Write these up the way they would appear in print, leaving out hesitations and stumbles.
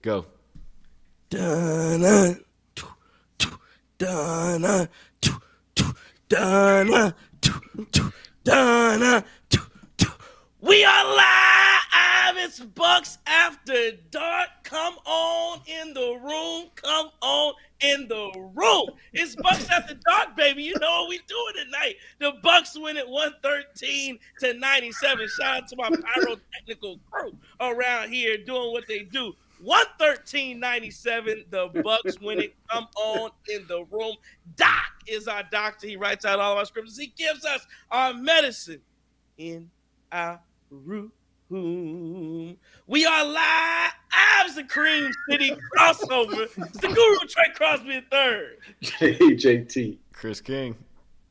Go. Dun, dun, dun, dun. We are live. It's Bucks After Dark. Come on in the room. Come on in the room. It's Bucks After Dark, baby. You know what we doing tonight. The Bucks win at 113-97. Shout out to my pyrotechnical crew around here doing what they do. 113-97. The Bucks win it. Come on in the room. Doc is our doctor. He writes out all of our scripts. He gives us our medicine in our room. We are live. It's the Cream City crossover. It's the Guru Trey Crosby III. JT. Chris King.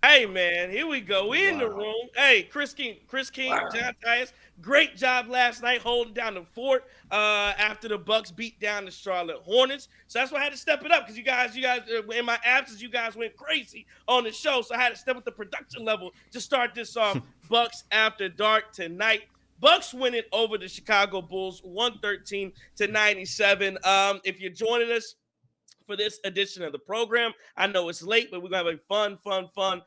Hey, man, here we go. We in the room. Hey, Chris King, Wow. John Tyus, great job last night holding down the fort after the Bucks beat down the Charlotte Hornets. So that's why I had to step it up because you guys, in my absence, you guys went crazy on the show. So I had to step up the production level to start this off. Bucks After Dark tonight. Bucks win it over the Chicago Bulls, 113-97. If you're joining us for this edition of the program, I know it's late, but we're going to have a fun,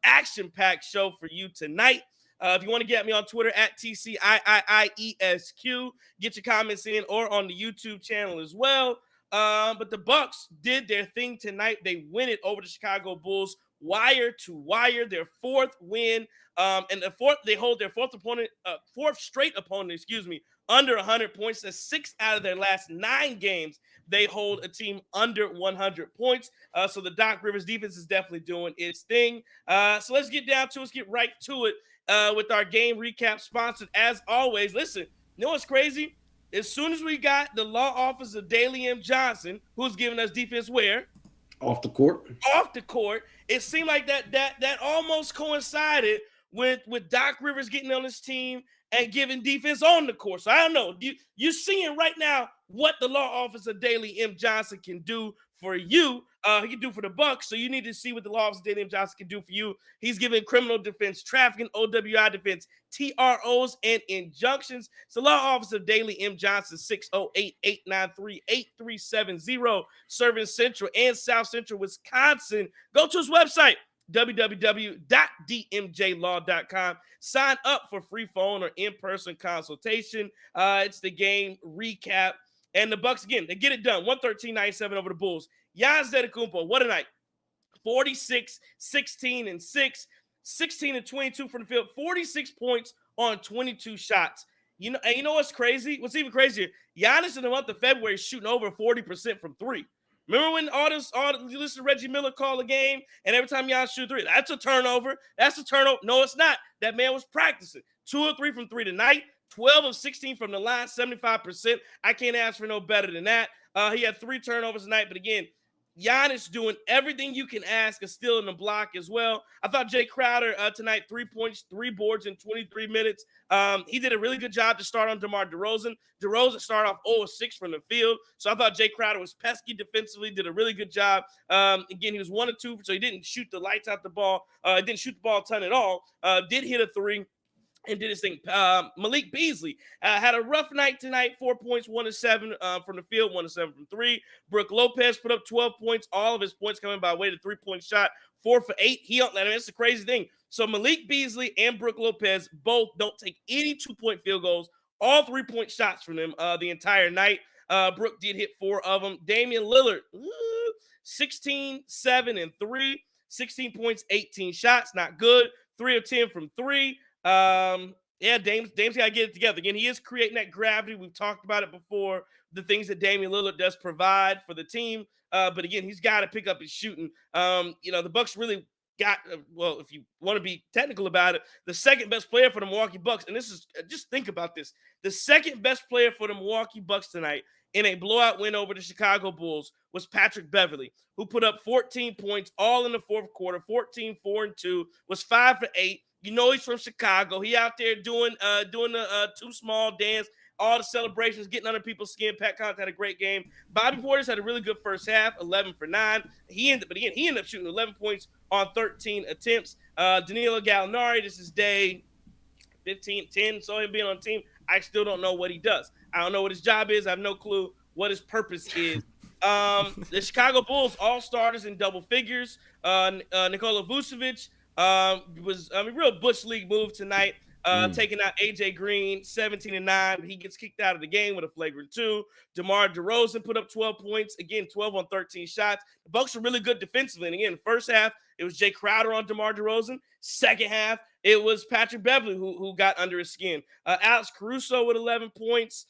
action-packed show for you tonight. If you want to get me on Twitter at TCIIESQ, get your comments in, or on the YouTube channel as well. But the Bucks did their thing tonight. They win it over the Chicago Bulls, wire to wire, their fourth win. And they hold their fourth straight opponent, under 100 points. That's 6 out of their last 9 games. They hold a team under 100 points. So the Doc Rivers defense is definitely doing its thing. So let's get down to it. Let's get right to it with our game recap sponsored as always. Listen, you know what's crazy? As soon as we got the law office of Daly M. Johnson, who's giving us defense where? Off the court. Off the court. It seemed like that almost coincided with Doc Rivers getting on his team and giving defense on the court. So I don't know. You're seeing right now what the law office of Daly M. Johnson can do for you. He can do for the Bucks. So you need to see what the law office of Daly M. Johnson can do for you. He's giving criminal defense, trafficking, OWI defense, TROs, and injunctions. It's the law office of Daly M. Johnson, 608-893-8370, serving Central and South Central Wisconsin. Go to his website, www.dmjlaw.com. Sign up for free phone or in-person consultation. It's the game recap. And the Bucks, again, they get it done. 113-97 over the Bulls. Giannis Antetokounmpo, what a night. 46, 16, and 6. 16 and 22 from the field. 46 points on 22 shots. And you know what's crazy? What's even crazier? Giannis in the month of February is shooting over 40% from 3. Remember when you listen to Reggie Miller call a game, and every time Giannis shoot 3, that's a turnover. That's a turnover. No, it's not. That man was practicing. 2 or 3 from 3 tonight. 12 of 16 from the line, 75%. I can't ask for no better than that. He had 3 turnovers tonight, but again, Giannis doing everything you can ask and still in the block as well. I thought Jay Crowder tonight, 3 points, 3 boards in 23 minutes. He did a really good job to start on DeMar DeRozan. DeRozan started off 0-6 from the field. So I thought Jay Crowder was pesky defensively, did a really good job. Again, he was 1 of 2, so he didn't shoot the lights out the ball. Didn't shoot the ball a ton at all. Did hit a 3. And did his thing. Malik Beasley had a rough night tonight. 4 points, 1 of 7 from the field, 1 of 7 from 3. Brook Lopez put up 12 points. All of his points coming by way of the 3-point shot. 4 for 8. That's the crazy thing. So Malik Beasley and Brook Lopez both don't take any 2-point field goals. All 3-point shots from them the entire night. Brook did hit 4 of them. Damian Lillard, 16, 7, and 3. 16 points, 18 shots. Not good. 3 of 10 from 3. Dame's got to get it together. Again, he is creating that gravity. We've talked about it before, the things that Damian Lillard does provide for the team. But again, he's got to pick up his shooting. The Bucks really got, if you want to be technical about it, the second best player for the Milwaukee Bucks. And this is, just think about this. The second best player for the Milwaukee Bucks tonight in a blowout win over the Chicago Bulls was Patrick Beverly, who put up 14 points all in the fourth quarter, 14, 4, and 2, was 5 for 8. You know he's from Chicago. He out there doing the too small dance, all the celebrations, getting under people's skin. Pat Connaughton had a great game. Bobby Portis had a really good first half, 11 for 9. He ended up shooting 11 points on 13 attempts. Danilo Gallinari, this is day 15, 10. So him being on the team, I still don't know what he does. I don't know what his job is. I have no clue. what his purpose is. The Chicago Bulls all starters in double figures. Nikola Vucevic was real Bush League move tonight. Taking out AJ Green, 17-9, but he gets kicked out of the game with a flagrant 2. DeMar DeRozan put up 12 points, again 12 on 13 shots. The Bucks were really good defensively, and again, first half it was Jay Crowder on DeMar DeRozan. Second half it was Patrick Beverly who got under his skin. Alex Caruso with 11 points.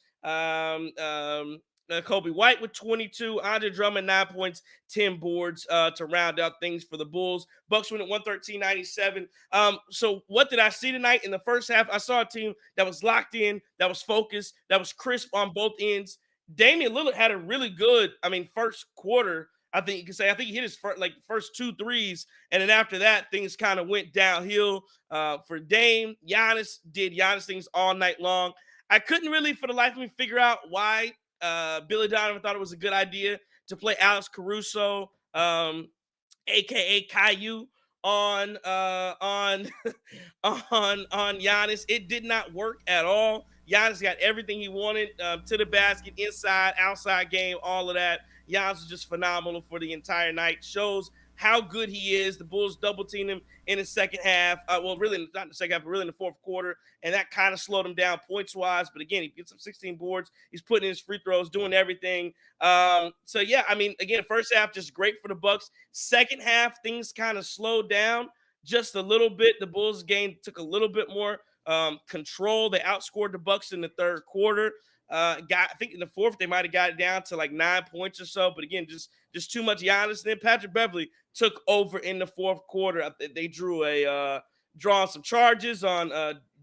Kobe White with 22, Andre Drummond 9 points, 10 boards to round out things for the Bulls. Bucks win at 113-97. So what did I see tonight? In the first half, I saw a team that was locked in, that was focused, that was crisp on both ends. Damian Lillard had a really good, first quarter. I think you can say. I think he hit his first 2 threes, and then after that, things kind of went downhill for Dame. Giannis did Giannis things all night long. I couldn't really, for the life of me, figure out why Billy Donovan thought it was a good idea to play Alex Caruso, aka Caillou, on Giannis. It did not work at all. Giannis got everything he wanted, to the basket, inside, outside game, all of that. Giannis was just phenomenal for the entire night. Shows how good he is. The Bulls double teamed him in the second half. Really not in the second half, but really in the fourth quarter. And that kind of slowed him down points-wise. But again, he gets up 16 boards. He's putting in his free throws, doing everything. Again, first half, just great for the Bucks. Second half, things kind of slowed down just a little bit. The Bulls game took a little bit more control. They outscored the Bucks in the third quarter. I think in the fourth, they might have got it down to like 9 points or so. But again, just too much Giannis. And then Patrick Beverly took over in the fourth quarter. They drew drawing some charges on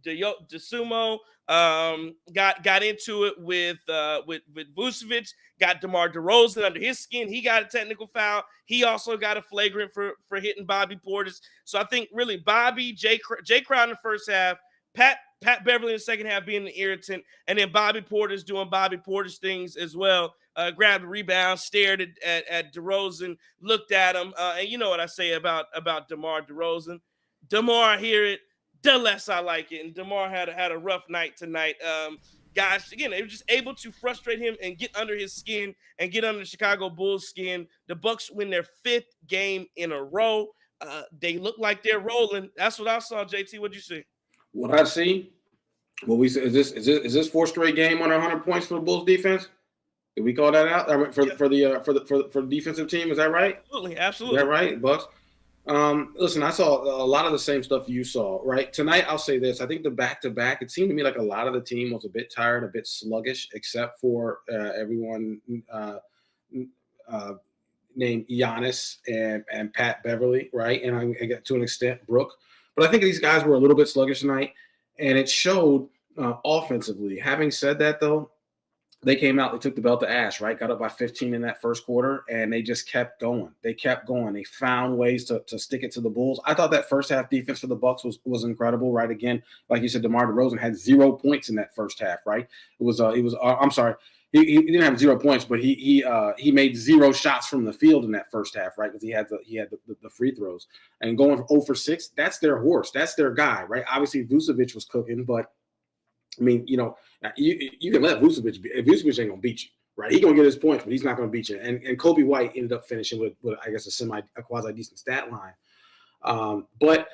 DeSumo. Got into it with Vucevic. Got DeMar DeRozan under his skin. He got a technical foul. He also got a flagrant for hitting Bobby Portis. So I think really Bobby, Jay Crowder in the first half, Pat Beverly in the second half being an irritant, and then Bobby Portis doing Bobby Portis things as well. Grabbed a rebound, stared at DeRozan, looked at him, and you know what I say about DeMar DeRozan. DeMar, I hear it, the less I like it. And DeMar had a rough night tonight. Guys, again, they were just able to frustrate him and get under his skin and get under the Chicago Bulls' skin. The Bucks win their 5th game in a row. They look like they're rolling. That's what I saw. JT, what'd you see? What I see, what we say is this 4th straight game under 100 points for the Bulls defense? Did we call that out for the defensive team? Is that right? Absolutely. Is that right, Bucks? Listen, I saw a lot of the same stuff you saw. Right tonight, I'll say this: I think the back-to-back. It seemed to me like a lot of the team was a bit tired, a bit sluggish, except for everyone named Giannis and Pat Beverly, right? And I get to an extent Brooke. But I think these guys were a little bit sluggish tonight, and it showed offensively. Having said that, though, they came out, they took the belt to Ash, right? Got up by 15 in that first quarter, and they just kept going. They kept going. They found ways to stick it to the Bulls. I thought that first half defense for the Bucks was incredible, right? Again, like you said, DeMar DeRozan had 0 points in that first half, right? I'm sorry. He didn't have 0 points, but he made 0 shots from the field in that first half, right? Because he had the free throws. And going 0 for 6, that's their horse, that's their guy, right? Obviously, Vucevic was cooking, but I mean, you can let Vucevic be. Vucevic ain't gonna beat you, right? He's gonna get his points, but he's not gonna beat you. And Kobe White ended up finishing with I guess a quasi decent stat line. But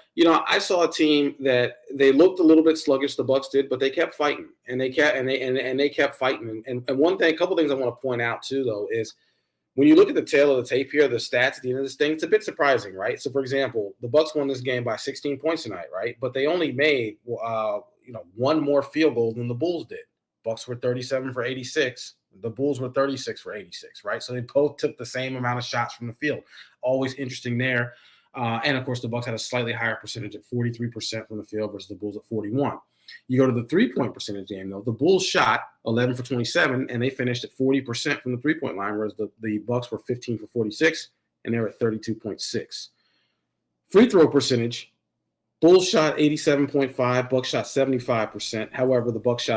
I saw a team that they looked a little bit sluggish. The Bucks did, but they kept fighting, and they kept fighting. And a couple things I want to point out too, though, is when you look at the tail of the tape here, the stats at the end of this thing, it's a bit surprising, right? So, for example, the Bucks won this game by 16 points tonight, right? But they only made one more field goal than the Bulls did. Bucks were 37 for 86. The Bulls were 36 for 86, right? So they both took the same amount of shots from the field. Always interesting there. And, of course, the Bucks had a slightly higher percentage at 43% from the field versus the Bulls at 41. You go to the three-point percentage game, though. The Bulls shot 11 for 27, and they finished at 40% from the three-point line, whereas the Bucks were 15 for 46, and they were at 32.6. Free throw percentage, Bulls shot 87.5, Bucks shot 75%. However, the Bucks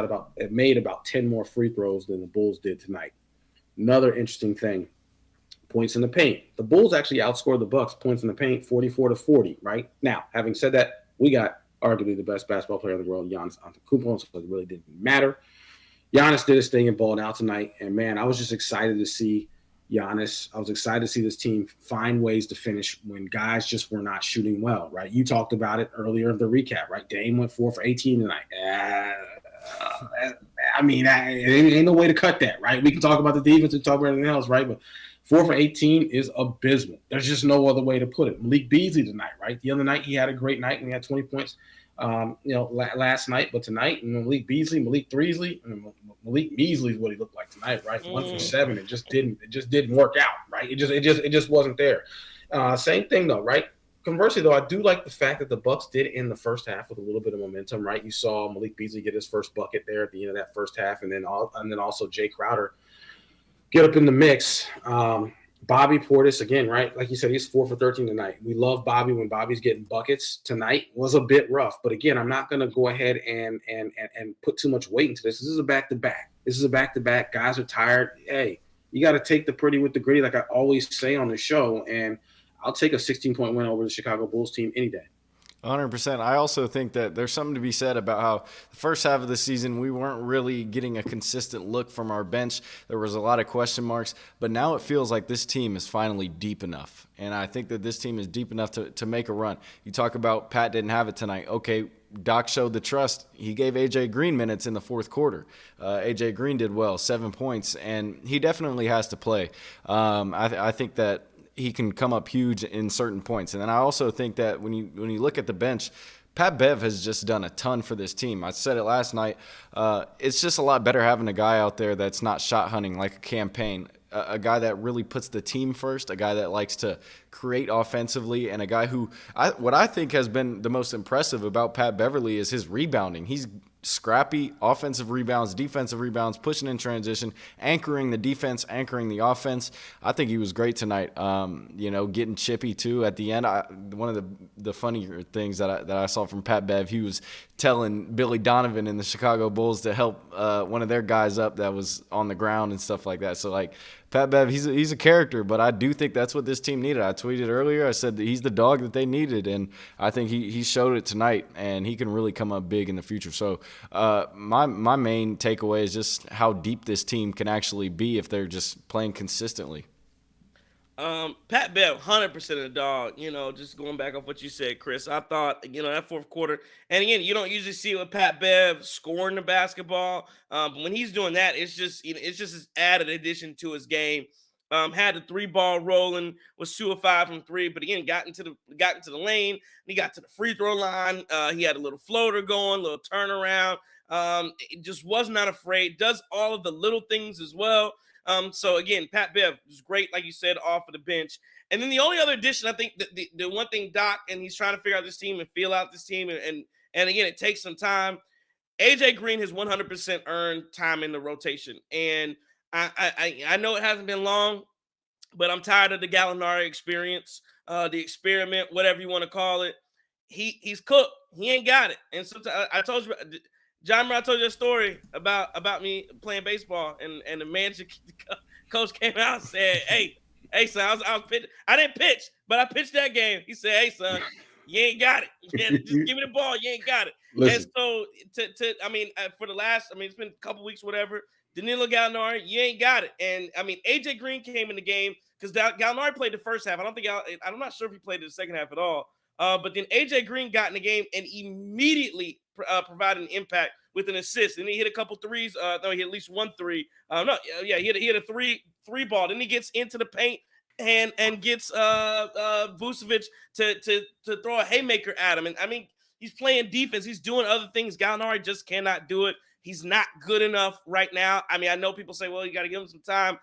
made about 10 more free throws than the Bulls did tonight. Another interesting thing. Points in the paint. The Bulls actually outscored the Bucks points in the paint 44-40, right? Now, having said that, we got arguably the best basketball player in the world, Giannis Antetokounmpo, so it really didn't matter. Giannis did his thing and balled out tonight. And man, I was just excited to see Giannis. I was excited to see this team find ways to finish when guys just were not shooting well, right? You talked about it earlier in the recap, right? Dame went 4 for 18 tonight. It ain't no way to cut that, right? We can talk about the defense and talk about everything else, right? But 4 for 18 is abysmal. There's just no other way to put it. Malik Beasley tonight, right? The other night he had a great night and he had 20 points. Last night, but tonight, Malik Beasley is what he looked like tonight, right? 1 for 7. It just didn't work out, right? It just wasn't there. Same thing though, right? Conversely, though, I do like the fact that the Bucks did end the first half with a little bit of momentum, right? You saw Malik Beasley get his first bucket there at the end of that first half, and then also Jay Crowder get up in the mix. Bobby Portis, again, right? Like you said, he's 4 for 13 tonight. We love Bobby when Bobby's getting buckets. Tonight was a bit rough. But again, I'm not going to go ahead and put too much weight into this. This is a back-to-back. Guys are tired. Hey, you got to take the pretty with the gritty, like I always say on the show. And I'll take a 16-point win over the Chicago Bulls team any day. 100%. I also think that there's something to be said about how the first half of the season we weren't really getting a consistent look from our bench. There was a lot of question marks, but now it feels like this team is finally deep enough. And I think that this team is deep enough to make a run. You talk about Pat didn't have it tonight. Okay, Doc showed the trust. He gave A.J. Green minutes in the fourth quarter. A.J. Green did well, 7 points, and he definitely has to play. I think that he can come up huge in certain points. And then I also think that when you look at the bench, Pat Bev has just done a ton for this team. I said it last night. It's just a lot better having a guy out there that's not shot hunting like a campaign, a guy that really puts the team first, a guy that likes to create offensively, and a guy who what I think has been the most impressive about Pat Beverly is his rebounding. He's scrappy, offensive rebounds, defensive rebounds, pushing in transition, anchoring the defense, anchoring the offense. I think he was great tonight. Getting chippy too at the end. One of the funnier things that I saw from Pat Bev, he was telling Billy Donovan and the Chicago Bulls to help one of their guys up that was on the ground and stuff like that. So like Pat Bev, he's a character, but I do think that's what this team needed. I tweeted earlier, I said that he's the dog that they needed, and I think he showed it tonight, and he can really come up big in the future. So my main takeaway is just how deep this team can actually be if they're just playing consistently. Pat Bev, 100% a dog. Just going back off what you said, Chris. I thought, that fourth quarter, and again, you don't usually see it with Pat Bev scoring the basketball, but when he's doing that, it's just his added addition to his game. Had the 3-ball rolling, was 2 of 5 from 3, but again, got into the lane, and he got to the free throw line. He had a little floater going, a little turnaround. It just was not afraid. Does all of the little things as well. So again, Pat Bev was great, like you said, off of the bench. And then the only other addition, I think, the one thing Doc, and he's trying to figure out this team and feel out this team, and again, it takes some time. AJ Green has 100% earned time in the rotation, and I know it hasn't been long, but I'm tired of the Gallinari experience, the experiment, whatever you want to call it. He's cooked. He ain't got it. And sometimes I told you, John, I told you a story about me playing baseball, and the manager coach came out and said, "Hey, son, I was pitching. I didn't pitch, but I pitched that game." He said, "Hey, son, you ain't got it. Just give me the ball. You ain't got it." Listen. And so, for the last, it's been a couple weeks, whatever. Danilo Gallinari, you ain't got it. And AJ Green came in the game because Gallinari played the first half. I'm not sure if he played the second half at all. But then AJ Green got in the game and immediately provided an impact with an assist. And he hit a couple threes. No, he hit at least 1 3. He hit a three ball. Then he gets into the paint and gets Vucevic to throw a haymaker at him. And he's playing defense. He's doing other things. Gallinari just cannot do it. He's not good enough right now. I know people say, well, you got to give him some time.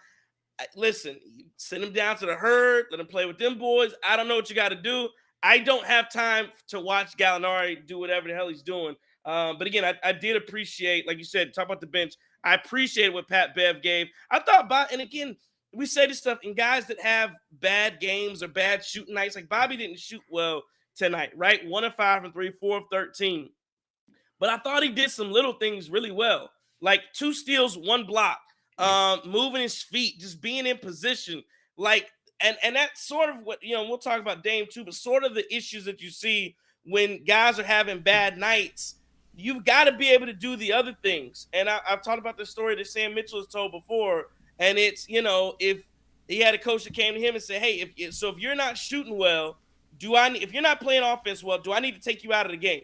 Listen, send him down to the herd. Let him play with them boys. I don't know what you got to do. I don't have time to watch Gallinari do whatever the hell he's doing. But again, I did appreciate, like you said, talk about the bench. I appreciate what Pat Bev gave. I thought and again, we say this stuff, and guys that have bad games or bad shooting nights, like Bobby didn't shoot well tonight, right? 1 of 5 from 3, 4 of 13. But I thought he did some little things really well, like 2 steals, 1 block, moving his feet, just being in position, like. And that's sort of what, we'll talk about Dame too, but sort of the issues that you see when guys are having bad nights. you've got to be able to do the other things. And I've talked about the story that Sam Mitchell has told before. And it's, if he had a coach that came to him and said, hey, if you're not shooting well, if you're not playing offense well, do I need to take you out of the game?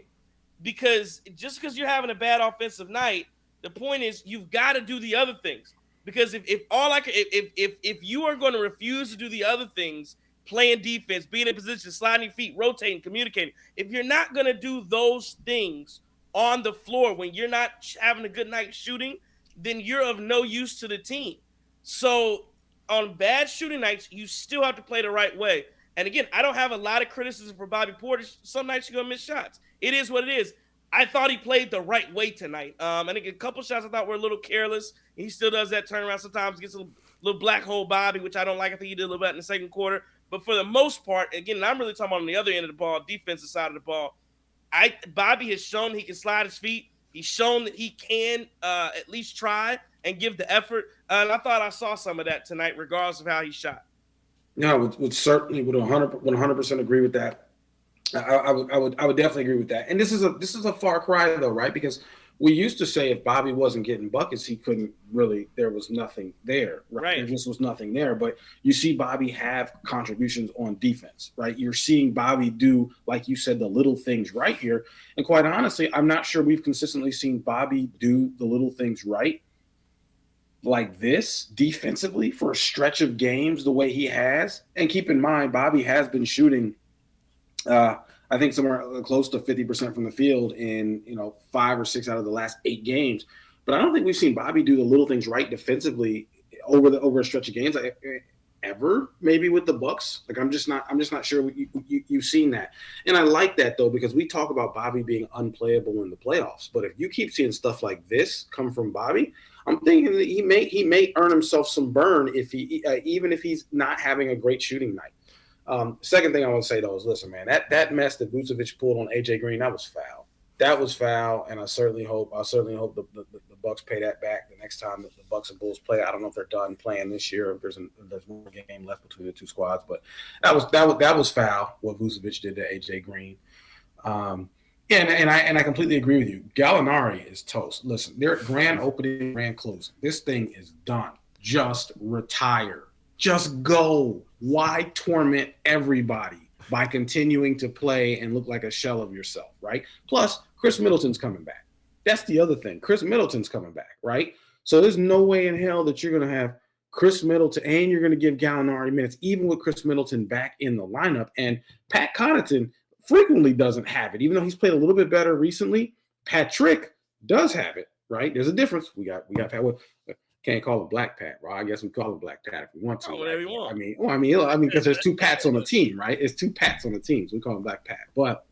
Because just because you're having a bad offensive night, the point is you've got to do the other things. Because if you are going to refuse to do the other things, playing defense, being in position, sliding your feet, rotating, communicating, if you're not going to do those things on the floor when you're not having a good night shooting, then you're of no use to the team. So on bad shooting nights, you still have to play the right way. And again, I don't have a lot of criticism for Bobby Portis. Some nights you're going to miss shots. It is what it is. I thought he played the right way tonight. I think a couple shots I thought were a little careless. He still does that turnaround sometimes, gets a little black hole Bobby, which I don't like. I think he did a little bit in the second quarter. But for the most part, again, I'm really talking about on the other end of the ball, defensive side of the ball. Bobby has shown he can slide his feet. He's shown that he can at least try and give the effort. And I thought I saw some of that tonight, regardless of how he shot. No, would certainly 100% agree with that. I would definitely agree with that. And this is a far cry though, right? Because we used to say if Bobby wasn't getting buckets, he couldn't really. There was nothing there, right? There just was nothing there. But you see Bobby have contributions on defense, right? You're seeing Bobby do, like you said, the little things right here. And quite honestly, I'm not sure we've consistently seen Bobby do the little things right like this defensively for a stretch of games the way he has. And keep in mind, Bobby has been shooting I think somewhere close to 50% from the field in 5 or 6 out of the last 8 games. But I don't think we've seen Bobby do the little things right defensively over a stretch of games ever. Maybe with the Bucks. Like I'm just not sure you've seen that. And I like that though, because we talk about Bobby being unplayable in the playoffs. But if you keep seeing stuff like this come from Bobby, I'm thinking that he may earn himself some burn if even if he's not having a great shooting night. Second thing I want to say though is, listen, man, that mess that Vucevic pulled on AJ Green, that was foul. That was foul, and I certainly hope the Bucks pay that back the next time that the Bucks and Bulls play. I don't know if they're done playing this year, if there's one game left between the two squads, but that was foul what Vucevic did to AJ Green. And I completely agree with you. Gallinari is toast. Listen, they're grand opening, grand closing. This thing is done. Just retire. Just go. Why torment everybody by continuing to play and look like a shell of yourself, right? Plus, Chris Middleton's coming back. That's the other thing. Chris Middleton's coming back, right? So there's no way in hell that you're going to have Chris Middleton and you're going to give Gallinari minutes, even with Chris Middleton back in the lineup. And Pat Connaughton frequently doesn't have it, even though he's played a little bit better recently. Patrick does have it, right? There's a difference. We got Pat. Can't call him Black Pat, right? I guess we call him Black Pat if we want to. Whatever you want. I mean, because there's 2 Pats on the team, right? It's 2 Pats on the team, so we call him Black Pat. But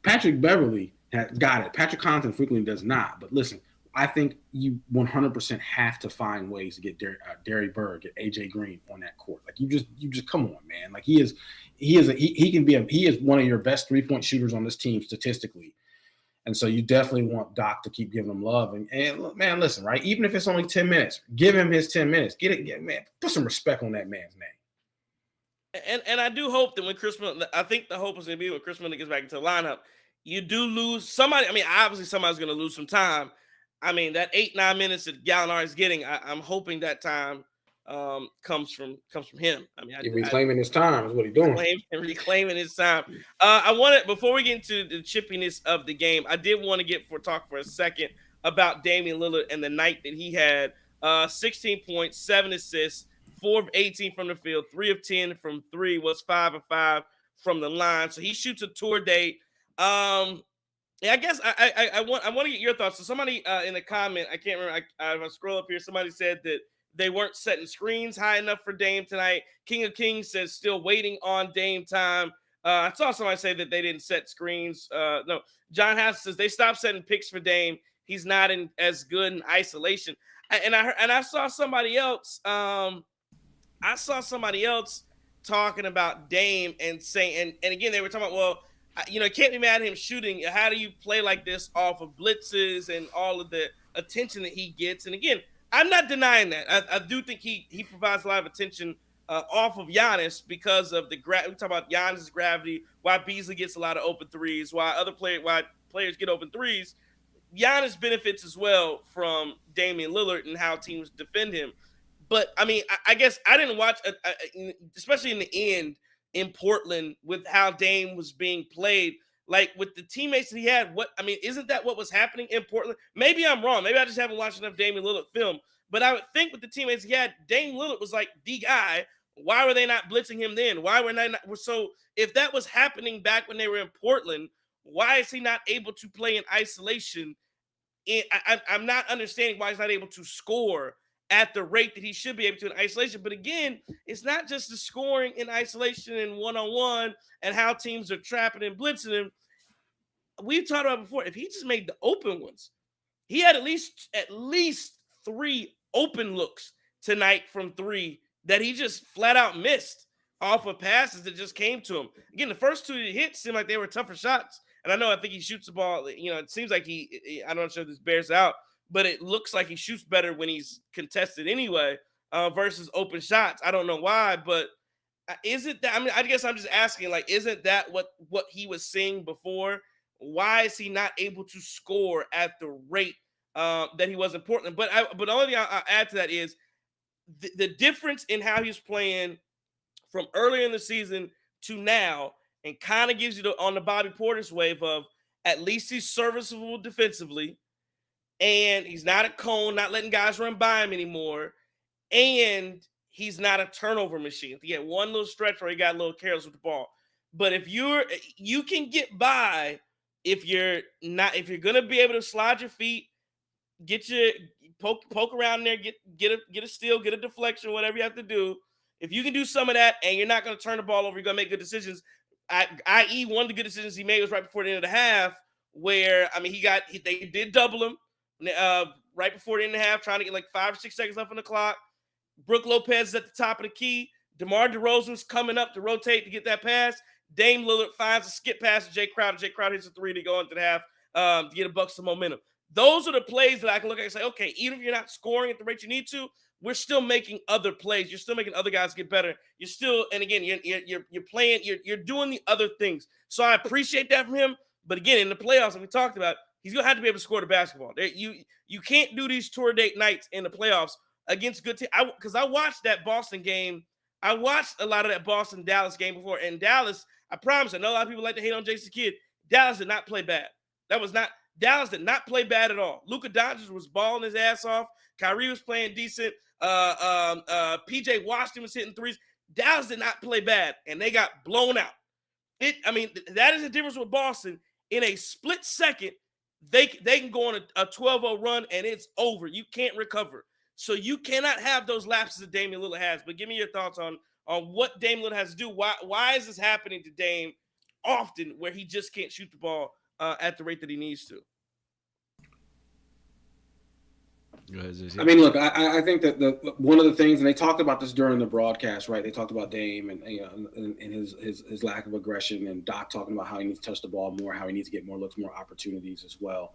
Patrick Beverly has got it. Patrick Connaughton frequently does not. But listen, I think you 100% have to find ways to get Derry Bird, get AJ Green on that court. Like you just come on, man. Like he is one of your best 3-point shooters on this team statistically. And so you definitely want Doc to keep giving him love. And man, listen, right? Even if it's only 10 minutes, give him his 10 minutes. Man, put some respect on that man's name. And I do hope that when Chris Middleton, I think the hope is going to be when Chris Middleton gets back into the lineup, you do lose somebody. I mean, obviously somebody's going to lose some time. I mean, that 8-9 minutes that Gallinari is getting, I'm hoping that time comes from him. I mean, reclaiming his time is what he's doing. Reclaiming his time. Before we get into the chippiness of the game, I did want to talk for a second about Damian Lillard and the night that he had. 16 points, 7 assists, 4 of 18 from the field, 3 of 10 from 3, was 5 of 5 from the line. So he shoots a tour date. I guess I want to get your thoughts. So somebody in the comment, I can't remember. I scroll up here. Somebody said that they weren't setting screens high enough for Dame tonight. King of Kings says still waiting on Dame time. I saw somebody say that they didn't set screens. No, John Hass says they stopped setting picks for Dame. He's not as good in isolation. And I saw somebody else. I saw somebody else talking about Dame and saying, and again they were talking about, well, can't be mad at him shooting. How do you play like this off of blitzes and all of the attention that he gets? And again, I'm not denying that. I do think he provides a lot of attention off of Giannis because of we talk about Giannis' gravity, why Beasley gets a lot of open threes, why players get open threes. Giannis benefits as well from Damian Lillard and how teams defend him. But I mean, I guess I didn't watch, especially in the end in Portland with how Dame was being played. Like with the teammates that he had, isn't that what was happening in Portland? Maybe I'm wrong. Maybe I just haven't watched enough Damian Lillard film. But I would think with the teammates he had, Dame Lillard was like the guy. Why were they not blitzing him then? Why were they not? So if that was happening back when they were in Portland, why is he not able to play in isolation? I'm not understanding why he's not able to score at the rate that he should be able to in isolation. But again, it's not just the scoring in isolation and one-on-one and how teams are trapping and blitzing him. We've talked about before, if he just made the open ones, he had at least 3 open looks tonight from 3 that he just flat out missed off of passes that just came to him. Again, the first 2 he hit seemed like they were tougher shots. And I think he shoots the ball. It seems like I'm not sure if this bears out, but it looks like he shoots better when he's contested anyway versus open shots. I don't know why, but is it that? I mean, I guess I'm just asking, like, isn't that what he was seeing before? Why is he not able to score at the rate that he was in Portland? But the only thing I'll add to that is the difference in how he's playing from earlier in the season to now, and kind of gives you on the Bobby Portis wave of at least he's serviceable defensively, and he's not a cone, not letting guys run by him anymore, and he's not a turnover machine. He had one little stretch where he got a little careless with the ball. But if you can get by if you're gonna be able to slide your feet, get your poke around there, get a steal, get a deflection, whatever you have to do. If you can do some of that and you're not going to turn the ball over, you're going to make good decisions. I.e., one of the good decisions he made was right before the end of the half, where they did double him right before the end of the half, trying to get like 5 or 6 seconds left on the clock. Brooke Lopez is at the top of the key. DeMar DeRozan's coming up to rotate to get that pass. Dame Lillard finds a skip pass to Jay Crowder. Jay Crowder hits a 3 to go into the half to get the Bucks some momentum. Those are the plays that I can look at and say, okay, even if you're not scoring at the rate you need to, we're still making other plays. You're still making other guys get better. You're still, and again, you're playing, you're doing the other things. So I appreciate that from him. But again, in the playoffs, like we talked about, he's gonna have to be able to score the basketball. You can't do these tour date nights in the playoffs against good teams. Because I watched that Boston game. I watched a lot of that Boston-Dallas game before. And Dallas, I promise, I know a lot of people like to hate on Jason Kidd. Dallas did not play bad. Dallas did not play bad at all. Luka Doncic was balling his ass off. Kyrie was playing decent. PJ Washington was hitting threes. Dallas did not play bad, and they got blown out. That is the difference with Boston. In a split second, they can go on a 12-0 run, and it's over. You can't recover. So you cannot have those lapses that Damian Lillard has. But give me your thoughts on what Damian Lillard has to do. Why is this happening to Dame often where he just can't shoot the ball at the rate that he needs to? Go ahead, ZZ. I mean, look, I think that one of the things, and they talked about this during the broadcast, right? They talked about Dame and his lack of aggression, and Doc talking about how he needs to touch the ball more, how he needs to get more looks, more opportunities as well.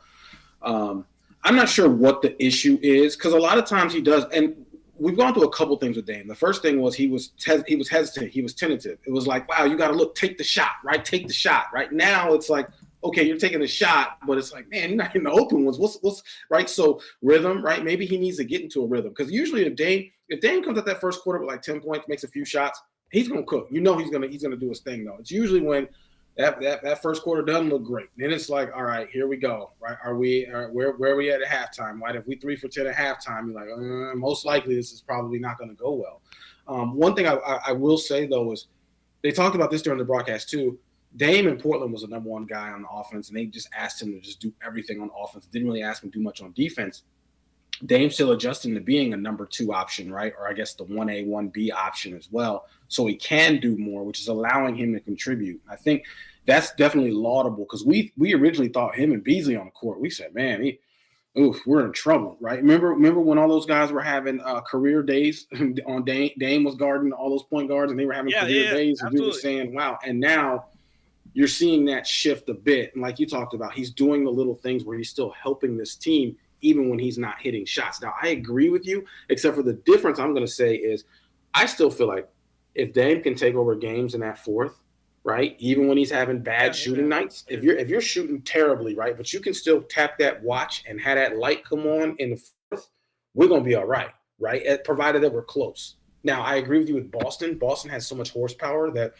I'm not sure what the issue is, because a lot of times he does, and we've gone through a couple things with Dame. The first thing was he was hesitant, he was tentative. It was like, wow, you got to take the shot, right? Take the shot. Right now, it's like, okay, you're taking a shot, but it's like, man, you're not in the open ones. What's right? So rhythm, right? Maybe he needs to get into a rhythm, because usually if Dame comes at that first quarter with like 10 points, makes a few shots, he's gonna cook. He's gonna do his thing though. It's usually when that first quarter doesn't look great. Then it's like, all right, here we go. Right? Where are we at halftime? Right? If we 3 for 10 at halftime, you're like, most likely this is probably not going to go well. One thing I will say though is they talked about this during the broadcast too. Dame in Portland was the number one guy on the offense, and they just asked him to just do everything on offense. Didn't really ask him to do much on defense. Dame's still adjusting to being a number 2 option, right? Or I guess the 1A, 1B option as well. So he can do more, which is allowing him to contribute. I think that's definitely laudable, because we originally thought him and Beasley on the court, we said, man, we're in trouble, right? Remember when all those guys were having career days on Dame was guarding all those point guards, and they were having career days, and we were saying, wow. And now you're seeing that shift a bit. And like you talked about, he's doing the little things where he's still helping this team, even when he's not hitting shots. Now, I agree with you, except for the difference I'm going to say is I still feel like if Dame can take over games in that fourth, right? Even when he's having bad shooting nights, if you're shooting terribly, right, but you can still tap that watch and have that light come on in the fourth, we're gonna be all right, right? Provided that we're close. Now, I agree with you with Boston. Boston has so much horsepower that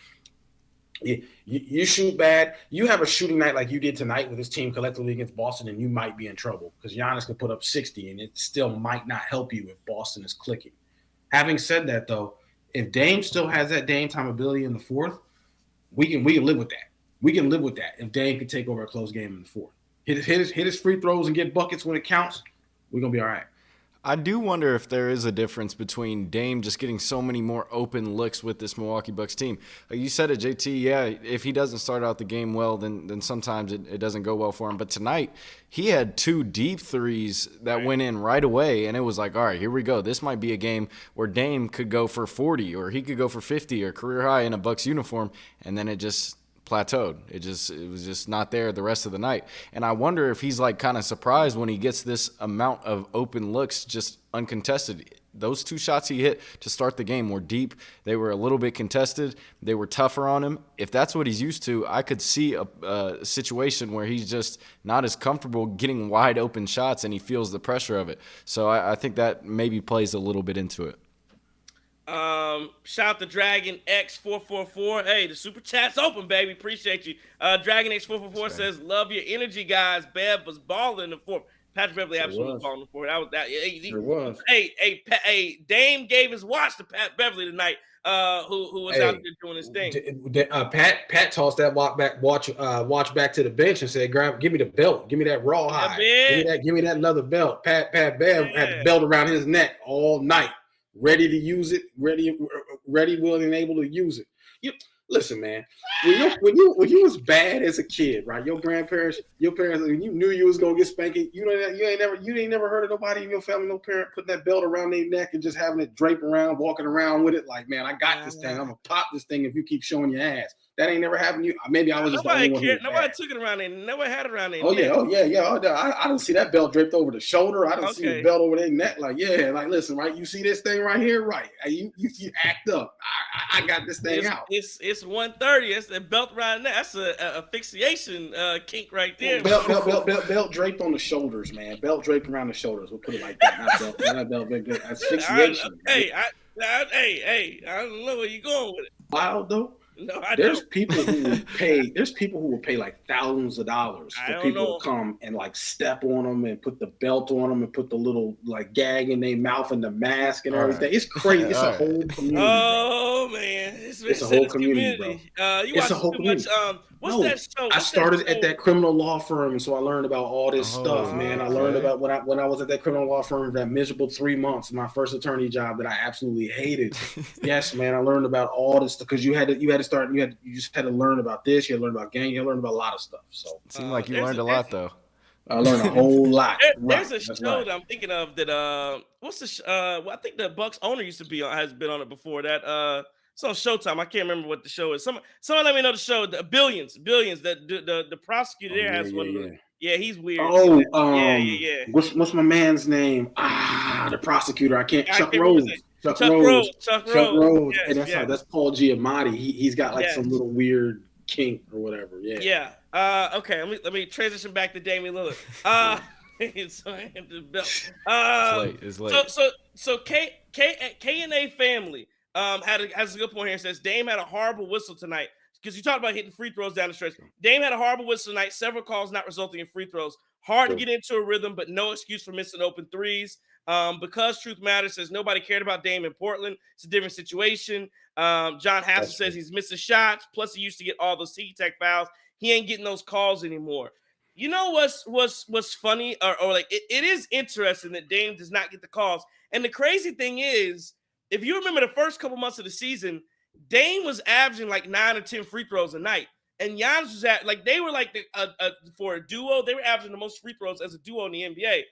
you shoot bad. You have a shooting night like you did tonight with this team collectively against Boston, and you might be in trouble because Giannis can put up 60, and it still might not help you if Boston is clicking. Having said that, though, if Dame still has that Dame time ability in the fourth, we can live with that. We can live with that if Dame can take over a close game in the fourth. Hit his free throws and get buckets when it counts, we're going to be all right. I do wonder if there is a difference between Dame just getting so many more open looks with this Milwaukee Bucks team. Like you said it, JT, yeah, if he doesn't start out the game well, then sometimes it doesn't go well for him. But tonight, he had 2 deep threes that went in right away, and it was like, all right, here we go. This might be a game where Dame could go for 40 or he could go for 50 or career high in a Bucks uniform, and then it just plateaued. It was just not there the rest of the night. And I wonder if he's like kind of surprised when he gets this amount of open looks just uncontested. Those 2 shots he hit to start the game were deep. They were a little bit contested. They were tougher on him. If that's what he's used to, I could see a situation where he's just not as comfortable getting wide open shots and he feels the pressure of it. So I think that maybe plays a little bit into it. Shout to Dragon X444. Hey, the super chat's open, baby. Appreciate you. Dragon X444 says, "Love your energy, guys. Bev was balling in the fourth. Patrick Beverly absolutely balling in the fourth. That was that. It was. Hey, Dame gave his watch to Pat Beverly tonight. Who was out there doing his thing. Pat tossed that watch back to the bench and said, "Give me the belt. Give me that rawhide. Give me that leather belt." Pat Bev had the belt around his neck all night, ready to use it, ready, willing, and able to use it. Listen, man. When you was bad as a kid, right? Your parents, when you knew you was gonna get spanking, you ain't never heard of nobody in your family, no parent putting that belt around their neck and just having it drape around, walking around with it. Like, man, I got this thing. I'm gonna pop this thing if you keep showing your ass. That ain't never happened to you. Maybe I was just the only one. Nobody took it around there. Nobody had it around there. Oh yeah. I don't see that belt draped over the shoulder. I don't see the belt over their neck. Like, listen, right? You see this thing right here, right? You act up. I got this thing out. It's 130. It's the belt around there. That's a asphyxiation kink right there. Belt draped on the shoulders, man. Belt draped around the shoulders. We'll put it like that. Not belt. Asphyxiation. I don't know where you're going with it. Wild though. No, there's people who will pay like thousands of dollars for people to come and like step on them and put the belt on them and put the little like gag in their mouth and the mask and everything. Right. It's crazy. It's a whole community. Oh man, it's a whole community, bro. It's a whole community. That show? I started at that criminal law firm, and so I learned about all this stuff, man. I learned about when I was at that criminal law firm, that miserable 3 months, my first attorney job that I absolutely hated. Yes, man, I learned about all this stuff because you just had to learn about this. You had to learn about gang. You had to learn about a lot of stuff. So it seemed like you learned a lot, though. I learned a whole lot. There's a show that I'm thinking of that. What's the? Well, I think the Bucks owner used to be on, has been on it before. That it's on Showtime. I can't remember what the show is. Someone let me know the show. The Billions. That the prosecutor there has one. Yeah, he's weird. Yeah. What's my man's name? The prosecutor. I can't. Chuck Rose. Chuck Rose. Yes, and that's Paul Giamatti. He's got like some little weird kink or whatever. Yeah. Okay. Let me transition back to Damian Lillard. It's late. So K&A family has a good point here. It says Dame had a horrible whistle tonight. Because you talked about hitting free throws down the stretch. Dame had a horrible whistle tonight. Several calls not resulting in free throws. Hard to get into a rhythm, but no excuse for missing open threes. Because Truth Matters says nobody cared about Dame in Portland. It's a different situation. John Hassel says he's missing shots. Plus, he used to get all those tech fouls. He ain't getting those calls anymore. You know what's funny? Or like it is interesting that Dame does not get the calls. And the crazy thing is, if you remember the first couple months of the season, Dame was averaging like 9 or 10 free throws a night. And Giannis was they were like for a duo, they were averaging the most free throws as a duo in the NBA.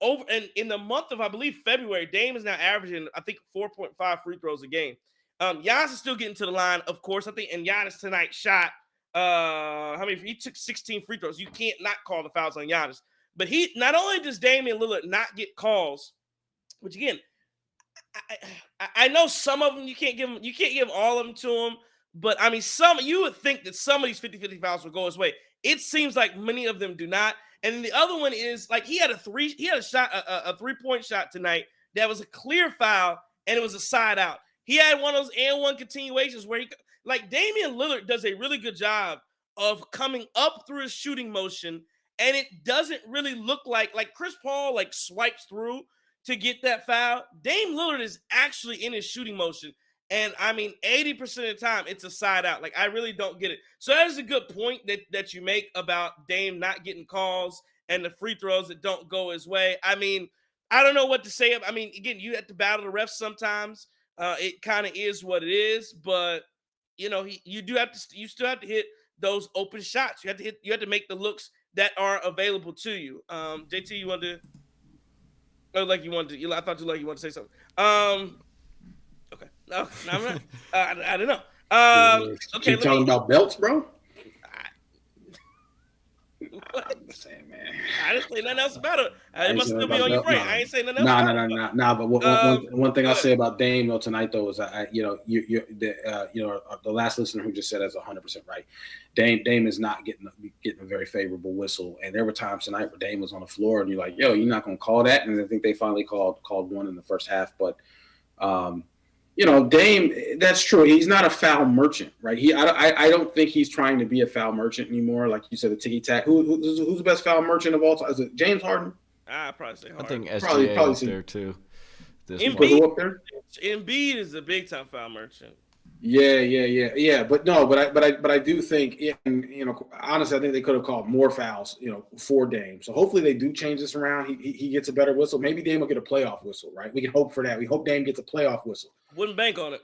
And in the month of, I believe, February, Dame is now averaging, I think, 4.5 free throws a game. Giannis is still getting to the line, of course, I think. And Giannis tonight shot, he took 16 free throws. You can't not call the fouls on Giannis. But he, not only does Damian Lillard not get calls, which again, I know some of them you can't give all of them to him, But I mean, you would think that some of these 50-50 fouls would go his way. It seems like many of them do not. And then the other one is like he had a 3-point shot tonight that was a clear foul, and it was a side out. He had one of those and one continuations where like Damian Lillard does a really good job of coming up through his shooting motion, and it doesn't really look like Chris Paul like swipes through to get that foul. Dame Lillard is actually in his shooting motion. And I mean, 80% of the time, it's a side out. Like, I really don't get it. So that is a good point that you make about Dame not getting calls and the free throws that don't go his way. I mean, I don't know what to say. I mean, again, you have to battle the refs sometimes. It kind of is what it is. But, you know, you still have to hit those open shots. You have to make the looks that are available to you. JT, you wanted to? Oh, like you wanted to? I thought you wanted to say something. Okay. No, I'm not. I don't know. Okay. Keep talking about belts, bro. What? I'm saying, man. I didn't say nothing else about it. It must still be on your brain. I ain't saying nothing else. Nah. But one thing I'll say about Dame though tonight though is the last listener who just said that's 100% right. Dame is not getting a very favorable whistle, and there were times tonight where Dame was on the floor, and you're like, yo, you're not gonna call that, and I think they finally called one in the first half, but. Dame, that's true. He's not a foul merchant, right? I don't think he's trying to be a foul merchant anymore. Like you said, the ticky-tack. Who's the best foul merchant of all time? Is it James Harden? I'd probably say Harden. I think SGA is there too. Embiid is a big-time foul merchant. Yeah. But I do think, honestly, I think they could have called more fouls, for Dame. So hopefully they do change this around. He gets a better whistle. Maybe Dame will get a playoff whistle, right? We can hope for that. We hope Dame gets a playoff whistle. Wouldn't bank on it.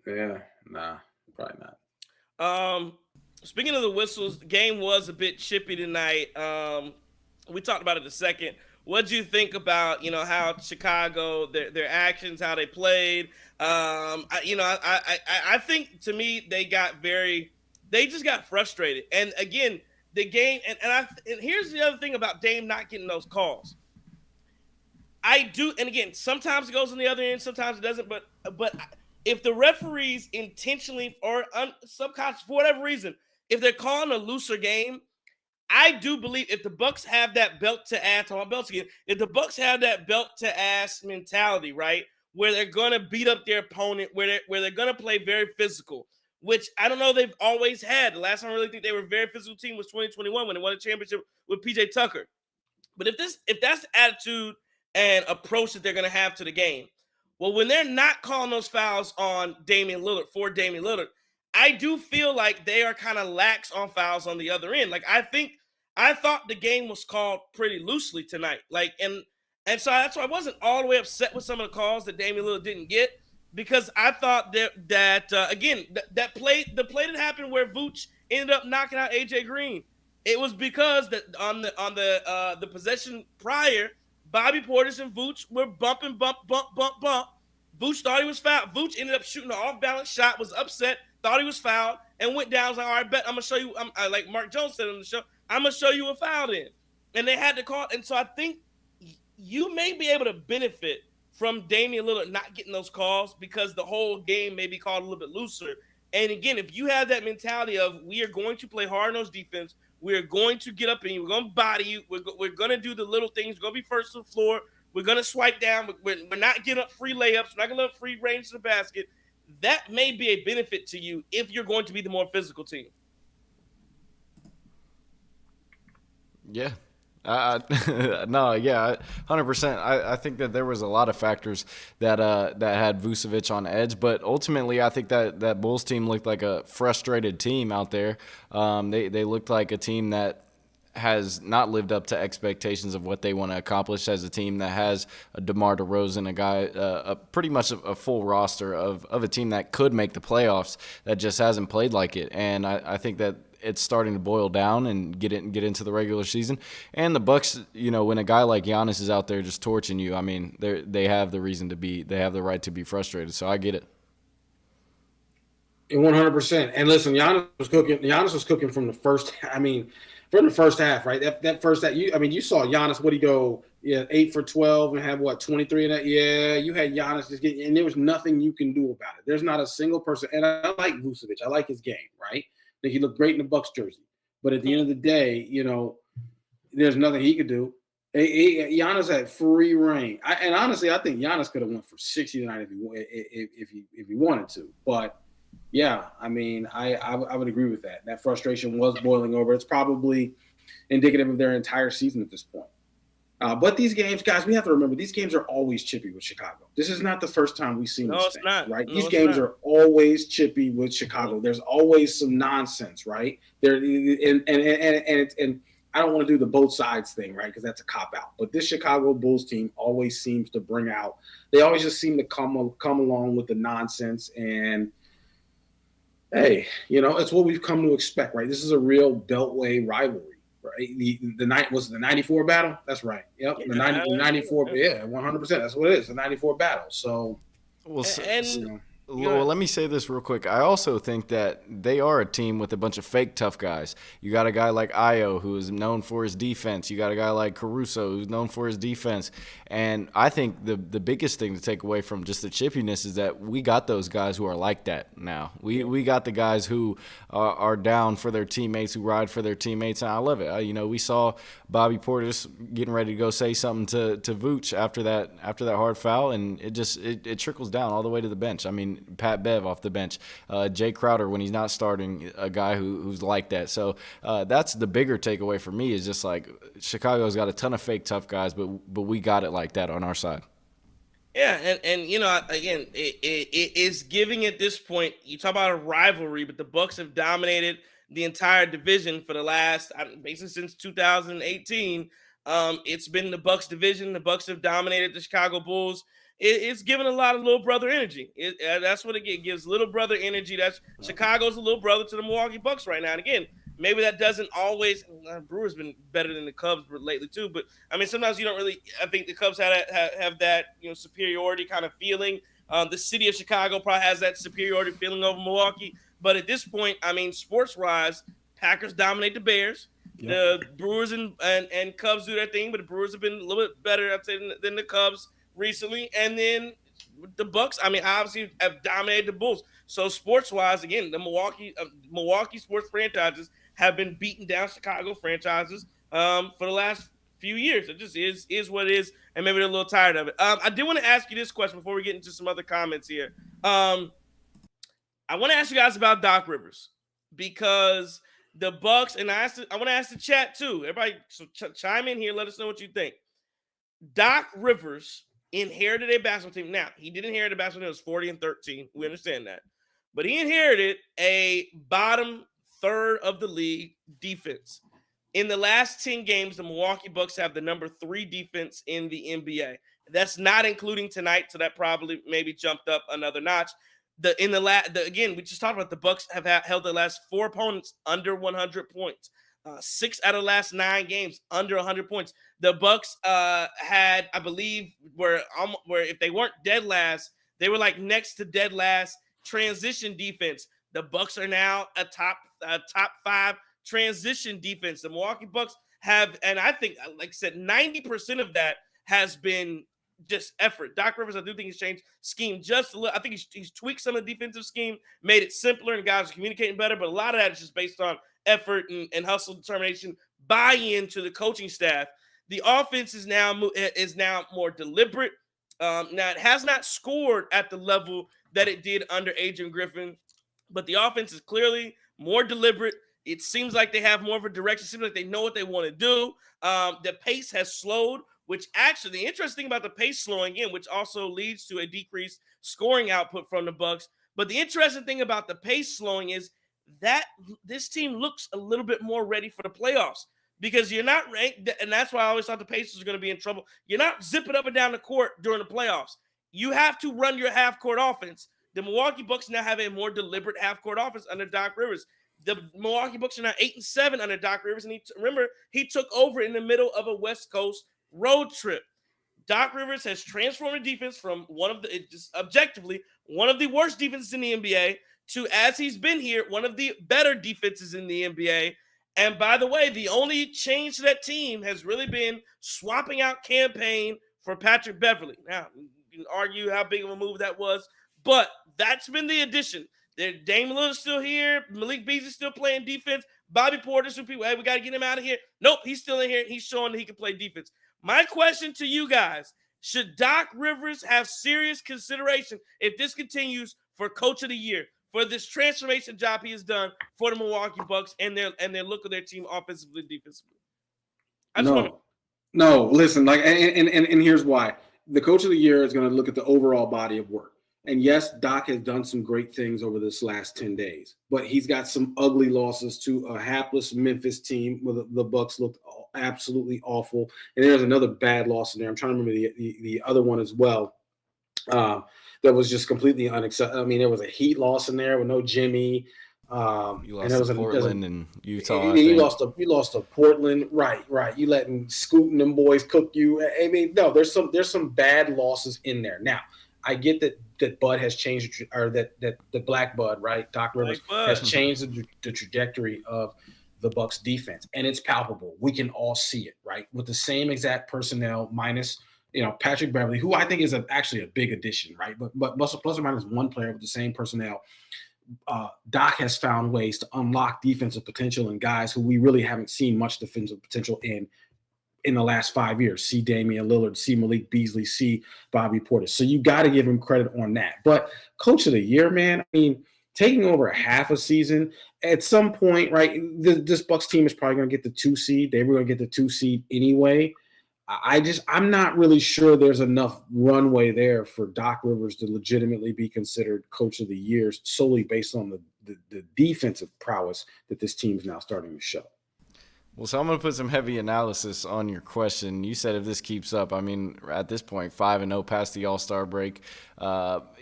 Yeah, nah, probably not. Speaking of the whistles, the game was a bit chippy tonight. We talked about it in a second. What do you think about, how Chicago, their actions, how they played? I think to me they just got frustrated. And again, the game, and here's the other thing about Dame not getting those calls. And again, sometimes it goes on the other end, sometimes it doesn't. But if the referees intentionally or subconscious for whatever reason, if they're calling a looser game, I do believe if the Bucks have that belt to ass, if the Bucks have that belt to ass mentality, right, where they're gonna beat up their opponent, where they're gonna play very physical, which I don't know they've always had. The last time I really think they were a very physical team was 2021 when they won a championship with PJ Tucker. But if that's the attitude and approach that they're gonna have to the game, well, when they're not calling those fouls on Damian Lillard, I do feel like they are kind of lax on fouls on the other end. Like I thought the game was called pretty loosely tonight. Like and so that's why I wasn't all the way upset with some of the calls that Damian Lillard didn't get, because I thought that play that happened where Vooch ended up knocking out AJ Green. It was because that on the possession prior, Bobby Portis and Vooch were bumping, bump. Vooch thought he was fouled. Vooch ended up shooting an off-balance shot, was upset, thought he was fouled, and went down. I was like, all right, bet I'm going to show you. Like Mark Jones said on the show, I'm going to show you a foul then. And they had to call. And so I think you may be able to benefit from Damian Lillard not getting those calls because the whole game may be called a little bit looser. And again, if you have that mentality of we are going to play hard on those defense, we're going to get up in you, we're going to body you, we're going to do the little things, we're going to be first to the floor, we're going to swipe down, we're not getting up free layups, we're not going to let free range to the basket. That may be a benefit to you if you're going to be the more physical team. Yeah. 100%. I think that there was a lot of factors that had Vucevic on edge, but ultimately I think that Bulls team looked like a frustrated team out there. They looked like a team that has not lived up to expectations of what they want to accomplish as a team that has a DeMar DeRozan, a guy, pretty much a full roster of a team that could make the playoffs that just hasn't played like it. And I think that it's starting to boil down and get into the regular season. And the Bucks, when a guy like Giannis is out there just torching you, I mean, they have the right to be frustrated. So I get it. 100%. And listen, Giannis was cooking from the first for the first half, right? That first half, you saw Giannis. What he go? Yeah, 8 for 12 and had 23 in that. Yeah, you had Giannis just getting, and there was nothing you can do about it. There's not a single person. And I like Vucevic. I like his game, right? I think he looked great in the Bucks jersey. But at the end of the day, there's nothing he could do. Giannis had free reign, and honestly, I think Giannis could have went for 60 tonight if he wanted to. But yeah, I mean, I would agree with that. That frustration was boiling over. It's probably indicative of their entire season at this point. But these games, guys, we have to remember these games are always chippy with Chicago. This is not the first time we've seen this thing, right? These games are always chippy with Chicago. There's always some nonsense, right? And I don't want to do the both sides thing, right? Because that's a cop-out. But this Chicago Bulls team always seems to bring out – they always just seem to come along with the nonsense. And, hey, it's what we've come to expect, right? This is a real Beltway rivalry, right? Was it the 94 battle? That's right. Yep, the 94 – yeah, 100%. That's what it is, the 94 battle. So, well, let me say this real quick. I also think that they are a team with a bunch of fake tough guys. You got a guy like Io, who is known for his defense. You got a guy like Caruso, who's known for his defense. And I think the biggest thing to take away from just the chippiness is that we got those guys who are like that now. We got the guys who are down for their teammates, who ride for their teammates, and I love it. We saw Bobby Portis getting ready to go say something to Vooch after that hard foul, and it trickles down all the way to the bench. I mean, Pat Bev off the bench, Jay Crowder when he's not starting, a guy who's like that. So that's the bigger takeaway for me is just like Chicago's got a ton of fake tough guys, but we got it like that on our side. Yeah, and again, it is giving at this point. You talk about a rivalry, but the Bucks have dominated the entire division for the last basically since 2018. It's been the Bucks division. The Bucks have dominated the Chicago Bulls. It's giving a lot of little brother energy. That's what it gives, little brother energy. That's Chicago's a little brother to the Milwaukee Bucks right now. And again, maybe that doesn't always. Brewers been better than the Cubs lately too. But I mean, sometimes you don't really. I think the Cubs have that superiority kind of feeling. The city of Chicago probably has that superiority feeling over Milwaukee. But at this point, I mean, sports-wise, Packers dominate the Bears. Yep. The Brewers and Cubs do their thing, but the Brewers have been a little bit better, I'd say, than the Cubs recently. And then the Bucks, I mean, obviously have dominated the Bulls. So sports-wise, again, the Milwaukee sports franchises have been beating down Chicago franchises for the last few years. It just is what it is, and maybe they're a little tired of it. I did want to ask you this question before we get into some other comments here. I want to ask you guys about Doc Rivers because the Bucks, and I want to ask the chat too. Everybody chime in here. Let us know what you think. Doc Rivers inherited a basketball team. Now, he didn't inherit a basketball team that was 40-13. We understand that. But he inherited a bottom third of the league defense. In the last 10 games, the Milwaukee Bucks have the number 3 defense in the NBA. That's not including tonight, so that probably maybe jumped up another notch. Again, we just talked about the Bucks have held the last 4 opponents under 100 points. 6 out of the last 9 games under 100 points. The Bucks had, I believe, where if they weren't dead last, they were like next to dead last transition defense. The Bucks are now a top 5 transition defense. The Milwaukee Bucks have, and I think, like I said, 90% of that has been just effort. Doc Rivers, I do think he's changed scheme just a little. I think he's tweaked some of the defensive scheme, made it simpler, and guys are communicating better. But a lot of that is just based on effort and hustle, determination, buy-in to the coaching staff. The offense is now more deliberate. Now it has not scored at the level that it did under Adrian Griffin, but the offense is clearly more deliberate. It seems like they have more of a direction. It seems like they know what they want to do. The pace has slowed, which actually the interesting thing about the pace slowing in, which also leads to a decreased scoring output from the Bucks. But the interesting thing about the pace slowing is that this team looks a little bit more ready for the playoffs because you're not ranked. And that's why I always thought the Pacers were going to be in trouble. You're not zipping up and down the court during the playoffs. You have to run your half-court offense. The Milwaukee Bucks now have a more deliberate half-court offense under Doc Rivers. The Milwaukee Bucks are now 8-7 under Doc Rivers. And remember, he took over in the middle of a West Coast road trip. Doc Rivers has transformed the defense from objectively one of the worst defenses in the NBA to, as he's been here, one of the better defenses in the NBA. And by the way, the only change to that team has really been swapping out campaign for Patrick Beverly. Now, you can argue how big of a move that was, but that's been the addition. Dame Lillard's still here. Malik Beasley's still playing defense. Bobby Portis, who people, hey, we got to get him out of here. Nope, he's still in here. He's showing that he can play defense. My question to you guys, should Doc Rivers have serious consideration if this continues for Coach of the Year, for this transformation job he has done for the Milwaukee Bucks and their look of their team offensively, defensively? No, listen, like, and here's why. The Coach of the Year is going to look at the overall body of work. And yes, Doc has done some great things over this last 10 days, but he's got some ugly losses to a hapless Memphis team where the Bucks looked absolutely awful. And there's another bad loss in there. I'm trying to remember the other one as well. That was just completely unacceptable. I mean, there was a Heat loss in there with no Jimmy. You lost to Portland and Utah. You lost to Portland, right? You letting Scoot and them boys cook you. I mean, no, there's some bad losses in there. Now, I get that Bud has changed, or that the Black Bud, right? Doc Rivers has changed the trajectory of the Bucks defense, and it's palpable. We can all see it, right? With the same exact personnel, minus Patrick Beverly, who I think is actually a big addition, right? But plus or minus one player with the same personnel. Doc has found ways to unlock defensive potential in guys who we really haven't seen much defensive potential in the last 5 years. See Damian Lillard, see Malik Beasley, see Bobby Portis. So you got to give him credit on that. But Coach of the Year, man, I mean, taking over a half a season, at some point, right, this Bucks team is probably going to get the 2 seed. They were going to get the 2 seed anyway. I'm not really sure there's enough runway there for Doc Rivers to legitimately be considered Coach of the Year solely based on the defensive prowess that this team's now starting to show. Well, so I'm going to put some heavy analysis on your question. You said if this keeps up, I mean, at this point, 5-0 past the All-Star break.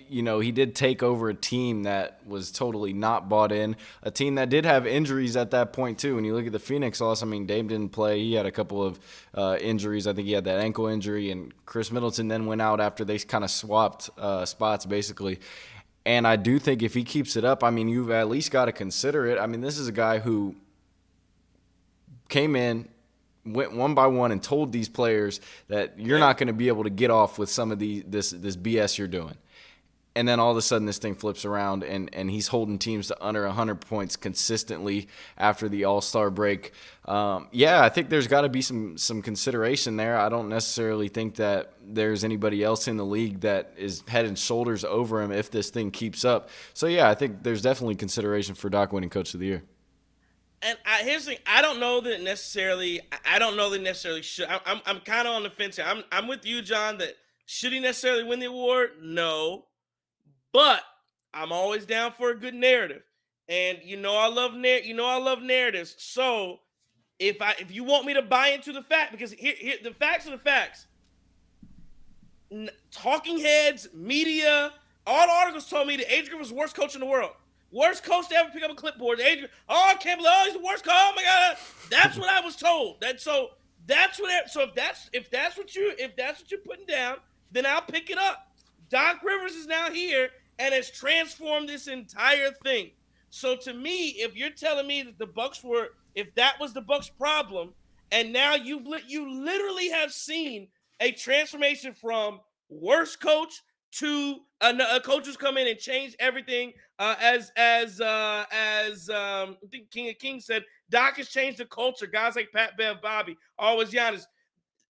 He did take over a team that was totally not bought in, a team that did have injuries at that point, too. When you look at the Phoenix loss, I mean, Dame didn't play. He had a couple of injuries. I think he had that ankle injury, and Chris Middleton then went out after they kind of swapped spots, basically. And I do think if he keeps it up, I mean, you've at least got to consider it. I mean, this is a guy who came in, went one by one, and told these players that you're not going to be able to get off with some of this BS you're doing. And then all of a sudden this thing flips around, and he's holding teams to under 100 points consistently after the All-Star break. I think there's got to be some consideration there. I don't necessarily think that there's anybody else in the league that is head and shoulders over him if this thing keeps up. So, I think there's definitely consideration for Doc winning Coach of the Year. And here's the thing: I don't know that necessarily should. I'm kind of on the fence here. I'm with you, John. That should he necessarily win the award? No, but I'm always down for a good narrative, and I love narratives. So if you want me to buy into the fact, because here the facts are the facts. Talking heads, media, all the articles told me that Adrian Griffin was the worst coach in the world. Worst coach to ever pick up a clipboard. Adrian, I can't believe he's the worst coach. Oh my God. That's what I was told. So if that's what you're putting down, then I'll pick it up. Doc Rivers is now here and has transformed this entire thing. So to me, if you're telling me that if that was the Bucks' problem, and now you literally have seen a transformation from worst coach to a coach who's come in and changed everything. As I think King of Kings said, Doc has changed the culture. Guys like Pat, Bev, Bobby, always Giannis.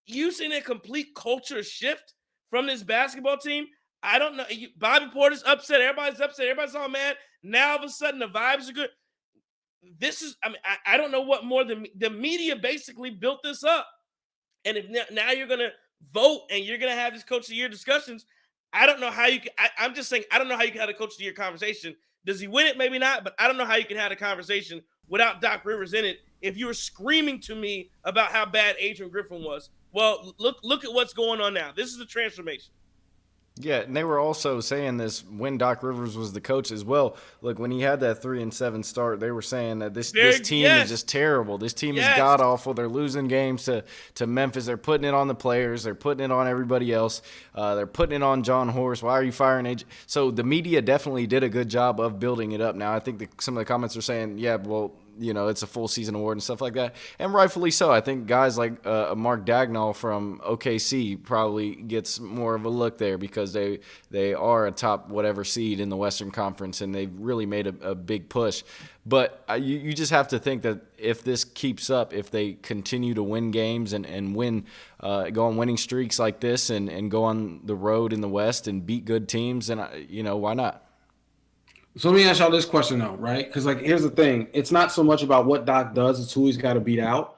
You seen a complete culture shift from this basketball team? I don't know. Bobby Portis upset. Everybody's upset. Everybody's all mad. Now all of a sudden the vibes are good. I don't know what more the media basically built this up. And if now you're going to vote and you're going to have this Coach of the Year discussions, I don't know how you can. I'm just saying, I don't know how you can have a Coach of the Year conversation. Does he win it? Maybe not, but I don't know how you can have a conversation without Doc Rivers in it if you were screaming to me about how bad Adrian Griffin was. Well, look at what's going on now. This is a transformation. Yeah, and they were also saying this when Doc Rivers was the coach as well. Look, when he had that 3-7 start, they were saying that this team is just terrible. This team is god-awful. They're losing games to Memphis. They're putting it on the players. They're putting it on everybody else. They're putting it on John Horst. Why are you firing AJ? So the media definitely did a good job of building it up. Now, I think some of the comments are saying, it's a full season award and stuff like that. And rightfully so. I think guys like Mark Dagnall from OKC probably gets more of a look there because they are a top whatever seed in the Western Conference, and they've really made a big push. But you just have to think that if this keeps up, if they continue to win games and win, go on winning streaks like this and go on the road in the West and beat good teams, then, why not? So let me ask y'all this question, though, right? Because, here's the thing. It's not so much about what Doc does. It's who he's got to beat out.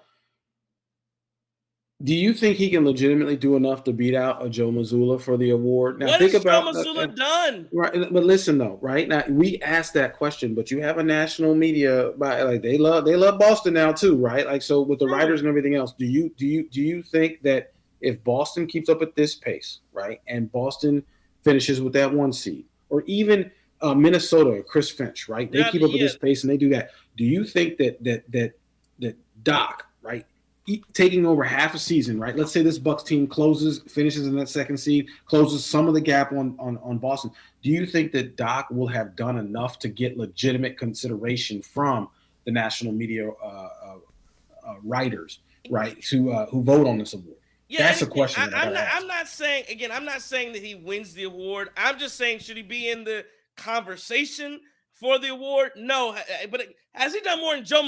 Do you think he can legitimately do enough to beat out a Joe Mazzulla for the award? Now, what has Joe Mazzulla done? Right, but listen, though, right? Now, we asked that question, but you have a national media, they love Boston now, too, right? So with the writers and everything else, do you think that if Boston keeps up at this pace, right, and Boston finishes with that 1 seed, or even – Minnesota, Chris Finch, right? They keep up with this pace and they do that. Do you think that Doc, right, taking over half a season, right? Let's say this Bucks team finishes in that 2nd seed, closes some of the gap on Boston. Do you think that Doc will have done enough to get legitimate consideration from the national media writers, right, who vote on this award? Yeah, that's a question. I'm not saying that he wins the award. I'm just saying, should he be in the conversation for the award? No, but has he done more than Joe?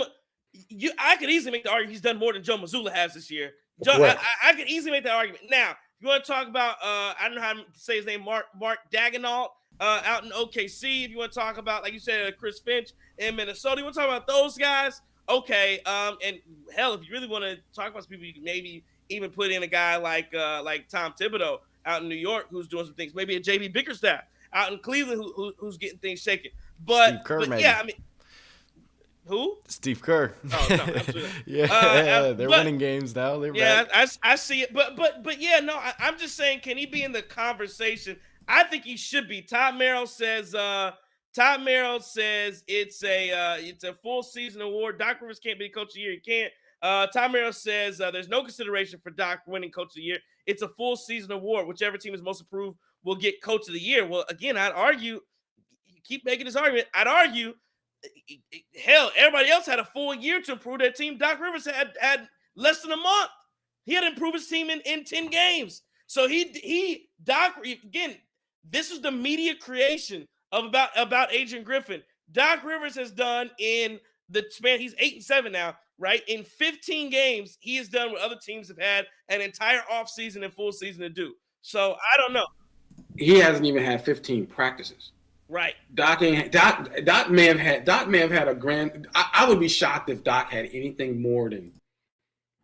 I could easily make the argument he's done more than Joe Mazzulla has this year. I could easily make that argument. Now, if you want to talk about, I don't know how to say his name, Mark Dagnall out in OKC. If you want to talk about, like you said, Chris Finch in Minnesota, you want to talk about those guys? Okay. And hell, if you really want to talk about some people, you can maybe even put in a guy like Tom Thibodeau out in New York who's doing some things. Maybe a JB Bickerstaff out in Cleveland who's getting things shaken. Steve Kerr, but maybe. Yeah, I mean, who? Steve Kerr. Oh, no, absolutely. They're winning games now. They're back. I see it. But yeah, no, I'm just saying, can he be in the conversation? I think he should be. Todd Merrill says it's a full season award. Doc Rivers can't be Coach of the Year. He can't. Todd Merrill says there's no consideration for Doc winning Coach of the Year. It's a full season award. Whichever team is most improved will get Coach of the Year. Well, again, I'd argue, you keep making this argument, I'd argue, hell, everybody else had a full year to improve their team. Doc Rivers had less than a month. He had to improve his team in 10 games. So Doc, again, this is the media creation of about Adrian Griffin. Doc Rivers has done in the span, he's 8-7 now, right? In 15 games, he has done what other teams have had an entire offseason and full season to do. So I don't know. He hasn't even had 15 practices. Right. Doc may have had a grand. I would be shocked if Doc had anything more than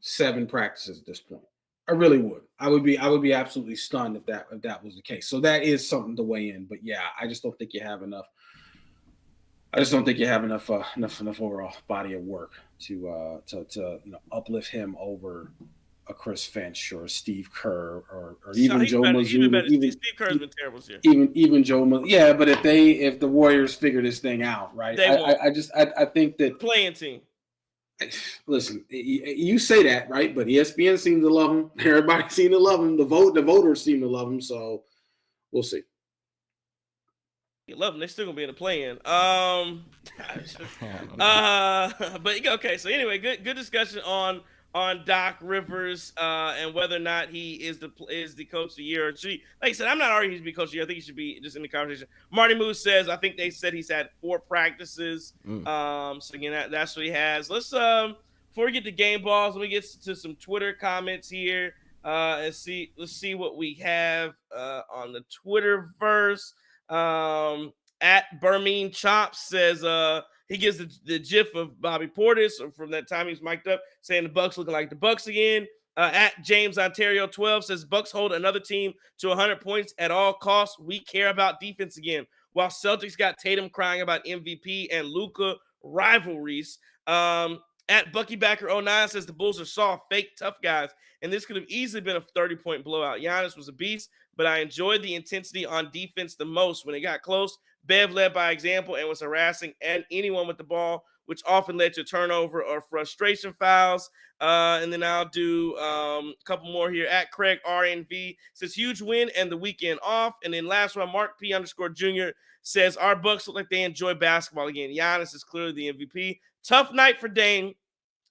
7 practices at this point. I really would. I would be absolutely stunned if that was the case. So that is something to weigh in. But yeah, I just don't think you have enough. I just don't think you have enough overall body of work to uplift him over a Chris Finch or Steve Kerr or even Joe Mazzulla. Steve Kerr's been terrible this year. Even Joe Mazzulla. Yeah, but if the Warriors figure this thing out, right? I think that playing team. Listen, you say that, right? But ESPN seems to love him. Everybody seems to love him. The voters seem to love him. So we'll see. You love them. They're still gonna be in the play-in. But okay. So anyway, good discussion on Doc Rivers and whether or not he is the coach of the year. Or like I said, I'm not arguing he should be coach of the year. I think he should be just in the conversation. Marty Moose says I think they said he's had 4 practices. So again, that's what he has. Let's before we get to game balls, let me get to some Twitter comments here and see. Let's see what we have on the Twitterverse. At Burmeen Chops says he gives the gif of Bobby Portis from that time he was mic'd up, saying the Bucks looking like the Bucks again. At James Ontario 12 says Bucks hold another team to 100 points at all costs. We care about defense again. While Celtics got Tatum crying about MVP and Luka rivalries. At Buckybacker09 says the Bulls are soft, fake, tough guys, and this could have easily been a 30-point blowout. Giannis was a beast, but I enjoyed the intensity on defense the most. When it got close, Bev led by example and was harassing anyone with the ball which often led to turnover or frustration fouls. And then I'll do a couple more here. At Craig RNV says huge win and the weekend off. And then last one, Mark P _ Jr. says our Bucks look like they enjoy basketball again. Giannis is clearly the MVP. Tough night for Dame,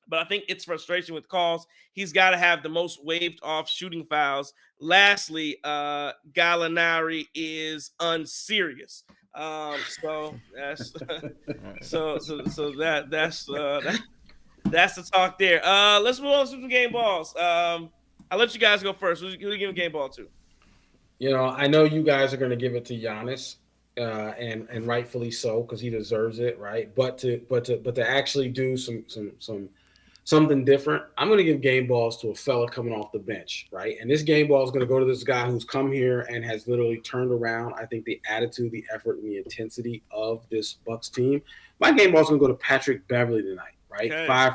but I think it's frustration with calls. He's got to have the most waved off shooting fouls. Lastly, Gallinari is unserious. So that's that's the talk there. Let's move on to some game balls. I'll let you guys go first. Who do you give a game ball to? I know you guys are going to give it to Giannis, and rightfully so, because he deserves it, right? But to actually do something different, I'm going to give game balls to a fella coming off the bench, right? And this game ball is going to go to this guy who's come here and has literally turned around, I think, the attitude, the effort, and the intensity of this Bucks team. My game ball is going to go to Patrick Beverly tonight, right? Okay. 5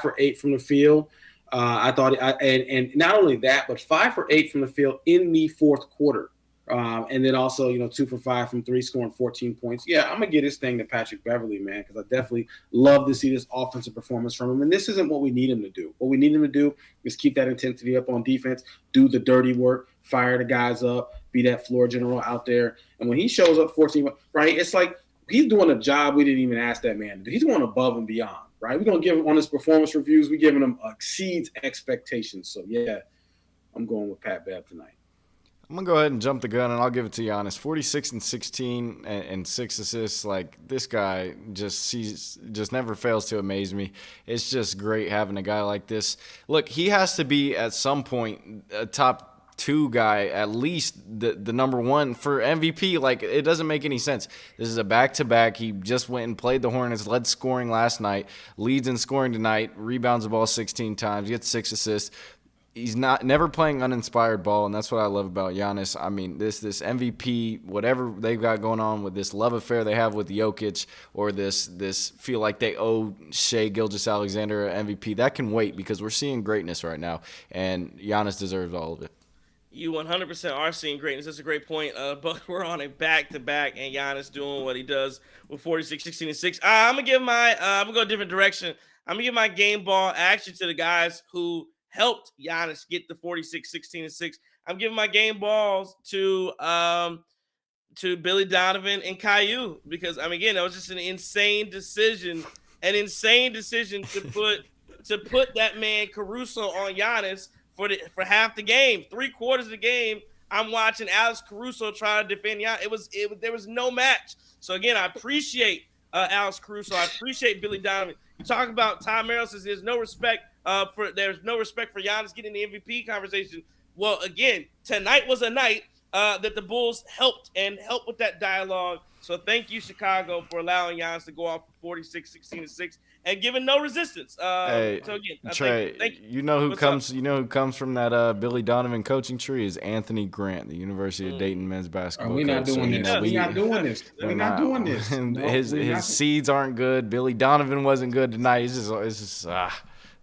for 8 from the field. I thought, and not only that, but 5 for 8 from the field in the fourth quarter. And then also, 2 for 5 from 3, scoring 14 points. Yeah, I'm going to give this thing to Patrick Beverly, man, because I definitely love to see this offensive performance from him. And this isn't what we need him to do. What we need him to do is keep that intensity up on defense, do the dirty work, fire the guys up, be that floor general out there. And when he shows up 14, right, it's like he's doing a job we didn't even ask that man to do. He's going above and beyond, right? We're going to give him on his performance reviews. We're giving him exceeds expectations. So, yeah, I'm going with Pat Bev tonight. I'm going to go ahead and jump the gun, and I'll give it to Giannis. 46 and 16 and 6 assists. Like, this guy just never fails to amaze me. It's just great having a guy like this. Look, he has to be at some point a top 2 guy, at least the number 1 for MVP. Like, it doesn't make any sense. This is a back-to-back. He just went and played the Hornets, led scoring last night, leads in scoring tonight, rebounds the ball 16 times, gets 6 assists. He's never playing uninspired ball, and that's what I love about Giannis. I mean, this MVP, whatever they've got going on with this love affair they have with Jokic, or this feel like they owe Shai Gilgeous-Alexander an MVP, that can wait, because we're seeing greatness right now, and Giannis deserves all of it. You 100% are seeing greatness. That's a great point. But we're on a back-to-back, and Giannis doing what he does with 46, 16, and 6. I'm going to give I'm going to go a different direction. I'm going to give my game ball actually to the guys who helped Giannis get the 46, 16, and 6. I'm giving my game balls to Billy Donovan and Caillou, because again, that was just an insane decision to put that man Caruso on Giannis for half the game. 3/4 of the game, I'm watching Alex Caruso try to defend Giannis. There was no match. So again, I appreciate Alex Caruso. I appreciate Billy Donovan. You talk about Tom Merrill says there's no respect for Giannis getting the MVP conversation. Well, again, tonight was a night that the Bulls helped with that dialogue. So thank you, Chicago, for allowing Giannis to go off for 46, 16, and 6 and giving no resistance. Hey, so again, Trey, thank you. You know who comes from that Billy Donovan coaching tree is Anthony Grant, the University of Dayton men's basketball. We're not doing this. We're not doing this. We're not doing this. His seeds aren't good. Billy Donovan wasn't good tonight. It's just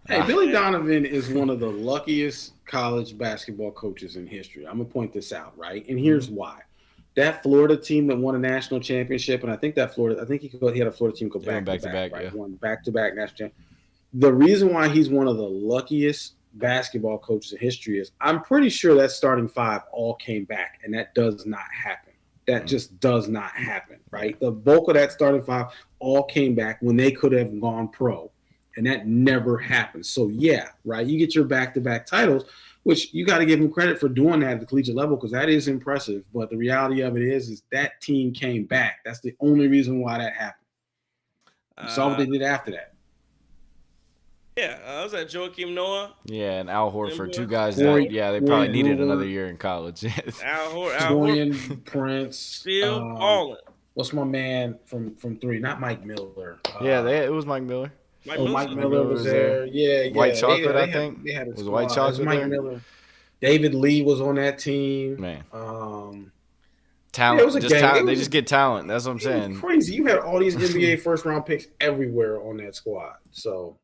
Hey, Billy Donovan is one of the luckiest college basketball coaches in history. I'm going to point this out, right? And here's why. That Florida team that won a national championship, and I think he had a Florida team go back-to-back, right? Yeah. Won back-to-back national championship. The reason why he's one of the luckiest basketball coaches in history is I'm pretty sure that starting 5 all came back, and that does not happen. That just does not happen, right? The bulk of that starting 5 all came back when they could have gone pro. And that never happens. So, yeah, right, you get your back-to-back titles, which you got to give him credit for doing that at the collegiate level, because that is impressive. But the reality of it is that team came back. That's the only reason why that happened. You saw what they did after that. Yeah, was that Joakim Noah? Yeah, and Al Horford, 2 guys that, they probably needed another year in college. Al Horford. Prince. Still balling. What's my man from 3? Not Mike Miller. It was Mike Miller. Mike Miller was there. Yeah. White Chocolate, I think. They had was White Chocolate Mike there? Miller. David Lee was on that team. Man. Talent. They just get talent. That's what I'm saying. Crazy. You had all these NBA first-round picks everywhere on that squad. So,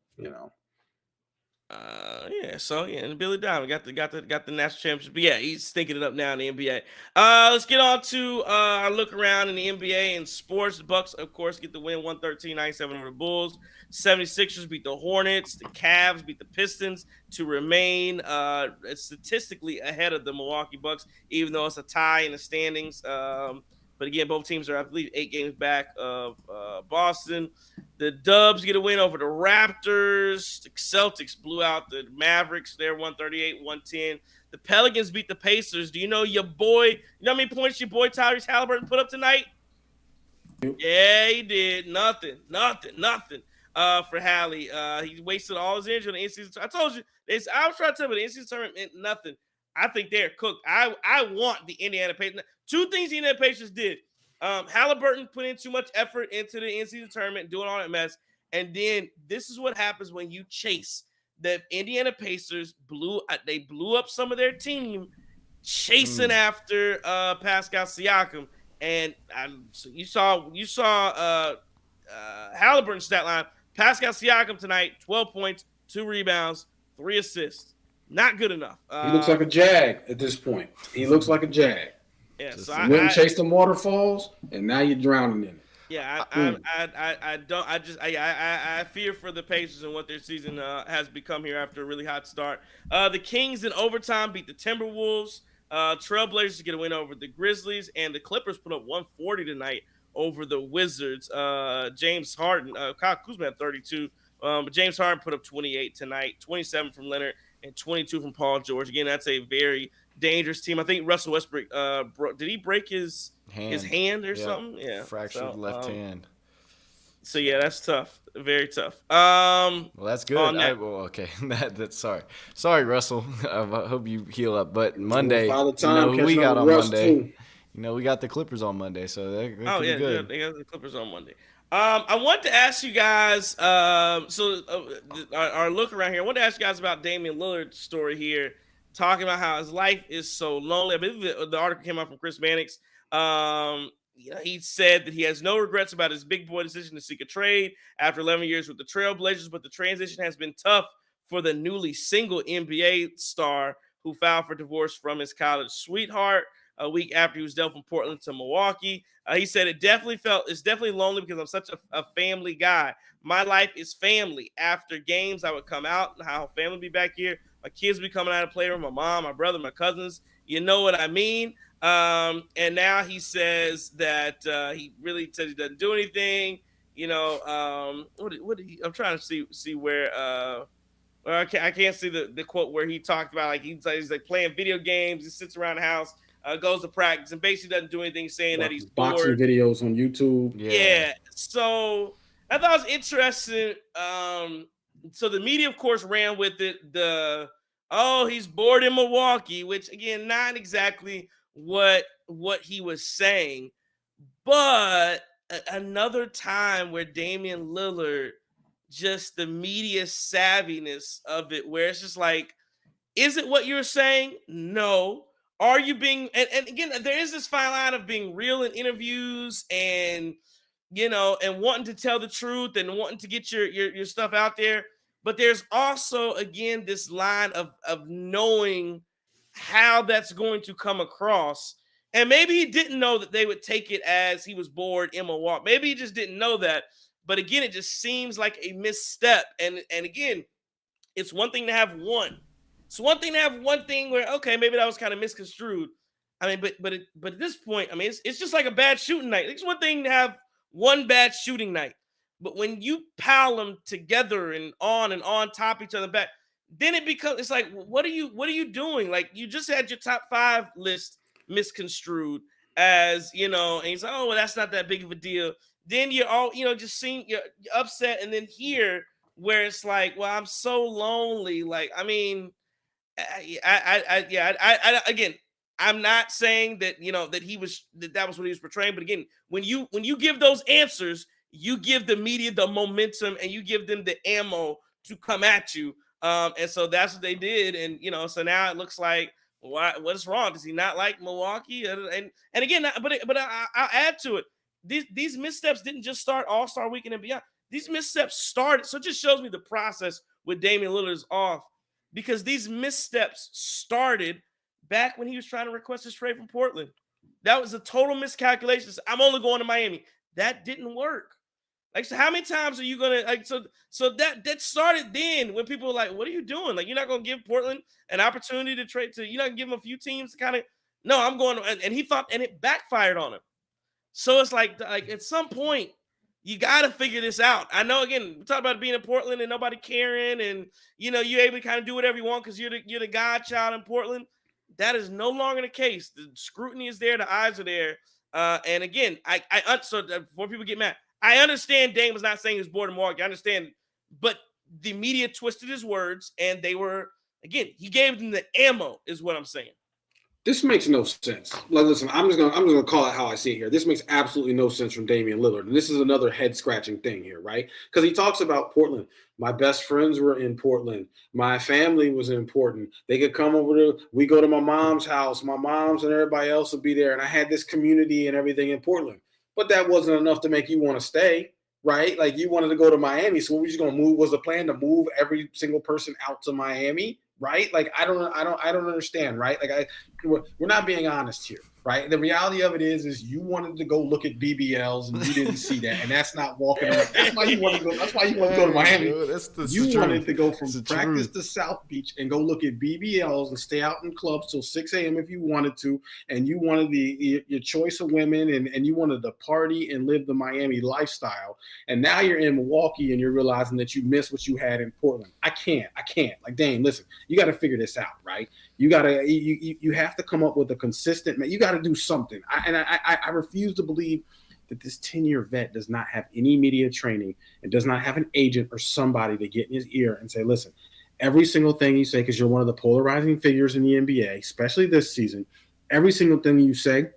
And Billy Diamond got the national championship. But yeah, he's stinking it up now in the NBA. Let's get on to our look around in the NBA and sports. The Bucks, of course, get the win 113-97 over the Bulls. 76ers beat the Hornets. The Cavs beat the Pistons to remain statistically ahead of the Milwaukee Bucks, even though it's a tie in the standings. But again, both teams are, I believe, 8 games back of Boston. The Dubs get a win over the Raptors. The Celtics blew out the Mavericks. They're 138-110. The Pelicans beat the Pacers. Do you know your boy? You know how many points your boy Tyrese Halliburton put up tonight? Yeah, he did. Nothing. For Hallie. He wasted all his energy on the in-season. I told you. I was trying to tell you, the in-season tournament meant nothing. I think they're cooked. I want the Indiana Pacers. 2 things the Indiana Pacers did. Halliburton put in too much effort into the in-season tournament, doing all that mess. And then this is what happens when you chase. The Indiana Pacers blew up some of their team chasing after Pascal Siakam. And so you saw Halliburton's stat line. Pascal Siakam tonight, 12 points, 2 rebounds, 3 assists. Not good enough. He looks like a Jag at this point. He looks like a Jag. Yeah, just so went and chased them waterfalls, and now you're drowning in it. Yeah, I fear for the Pacers and what their season has become here after a really hot start. The Kings in overtime beat the Timberwolves. Trailblazers get a win over the Grizzlies, and the Clippers put up 140 tonight over the Wizards. James Harden, Kyle Kuzma had 32, but James Harden put up 28 tonight, 27 from Leonard, and 22 from Paul George. Again, that's a very dangerous team. I think Russell Westbrook did he break his hand or something? Yeah, fractured left hand. So yeah, that's tough, very tough. Well, that's good. Okay, that's sorry, Russell. I hope you heal up. But Monday, who we got on Monday. Too. We got the Clippers on Monday, so they're good. They got the Clippers on Monday. I want to ask you guys. Our look around here. I want to ask you guys about Damian Lillard's story here, talking about how his life is so lonely. I believe the article came out from Chris Mannix. He said that he has no regrets about his big boy decision to seek a trade after 11 years with the Trailblazers, but the transition has been tough for the newly single NBA star who filed for divorce from his college sweetheart a week after he was dealt from Portland to Milwaukee. He said it's definitely lonely because I'm such a family guy. My life is family. After games, I would come out and how family be back here. My kids be coming out of playroom, my mom, my brother, my cousins. You know what I mean? And now he says that he really says he doesn't do anything. What did he? I'm trying to see where. I can't see the quote where he talked about like he's like playing video games. He sits around the house, goes to practice, and basically doesn't do anything, saying that he's boxing bored. videos on YouTube. Yeah. So I thought it was interesting. So the media, of course, ran with it. He's bored in Milwaukee, which again, not exactly what he was saying, but another time where Damian Lillard, just the media savviness of it, where it's just like, is it what you're saying? No. Are you being, and again, there is this fine line of being real in interviews and, and wanting to tell the truth and wanting to get your stuff out there. But there's also, again, this line of knowing how that's going to come across. And maybe he didn't know that they would take it as he was bored in Milwaukee. Maybe he just didn't know that. But again, it just seems like a misstep. And again, it's one thing to have one. It's one thing to have one thing where, okay, maybe that was kind of misconstrued. I mean, but at this point, I mean, it's just like a bad shooting night. It's one thing to have one bad shooting night. But when you pile them together and on top of each other back, then it's like, what are you doing? Like, you just had your top 5 list misconstrued as, and he's like, oh, well, that's not that big of a deal. Then you're all, just seeing you're upset. And then here where it's like, well, I'm so lonely. Like, I mean, again, I'm not saying that, that was what he was portraying. But again, when you give those answers, you give the media the momentum and you give them the ammo to come at you. And so that's what they did. And, so now it looks like, what's wrong? Does he not like Milwaukee? And again, but I'll add to it. These missteps didn't just start All-Star Weekend and beyond. These missteps started. So it just shows me the process with Damian Lillard is off because these missteps started back when he was trying to request his trade from Portland. That was a total miscalculation. I'm only going to Miami. That didn't work. Like, so how many times are you gonna like? So that started then when people were like, "What are you doing? Like, you're not gonna give Portland an opportunity to trade to? You're not gonna give them a few teams to kind of? No, I'm going." And he thought, and it backfired on him. So it's like at some point, you got to figure this out. I know, again, we talk about being in Portland and nobody caring, and you're able to kind of do whatever you want because you're the godchild in Portland. That is no longer the case. The scrutiny is there, the eyes are there, and again, so before people get mad, I understand Dame was not saying he was bored in Milwaukee. I understand, but the media twisted his words, and they were, again, he gave them the ammo, is what I'm saying. This makes no sense. Like, listen, I'm just gonna call it how I see it here. This makes absolutely no sense from Damian Lillard, and this is another head scratching thing here, right? Because he talks about Portland. My best friends were in Portland. My family was important. They could come over to. We go to my mom's house. My mom's and everybody else would be there, and I had this community and everything in Portland. But that wasn't enough to make you want to stay, right? Like, you wanted to go to Miami, so we're just gonna move. Was the plan to move every single person out to Miami? Right? Like, I don't understand, right? Like, we're not being honest here, right? The reality of it is you wanted to go look at BBLs and you didn't see that, and that's not walking around. That's why you want to go. That's why you want to go to Miami. You wanted to go from practice to South Beach and go look at BBLs and stay out in clubs till 6 a.m. if you wanted to, and you wanted your choice of women, and you wanted to party and live the Miami lifestyle. And now you're in Milwaukee and you're realizing that you missed what you had in Portland. I can't. Like, Dame, listen, you got to figure this out, right? You have to come up with a consistent. You got to do something. I refuse to believe that this 10-year vet does not have any media training and does not have an agent or somebody to get in his ear and say, listen, every single thing you say, because you're one of the polarizing figures in the NBA, especially this season, every single thing you say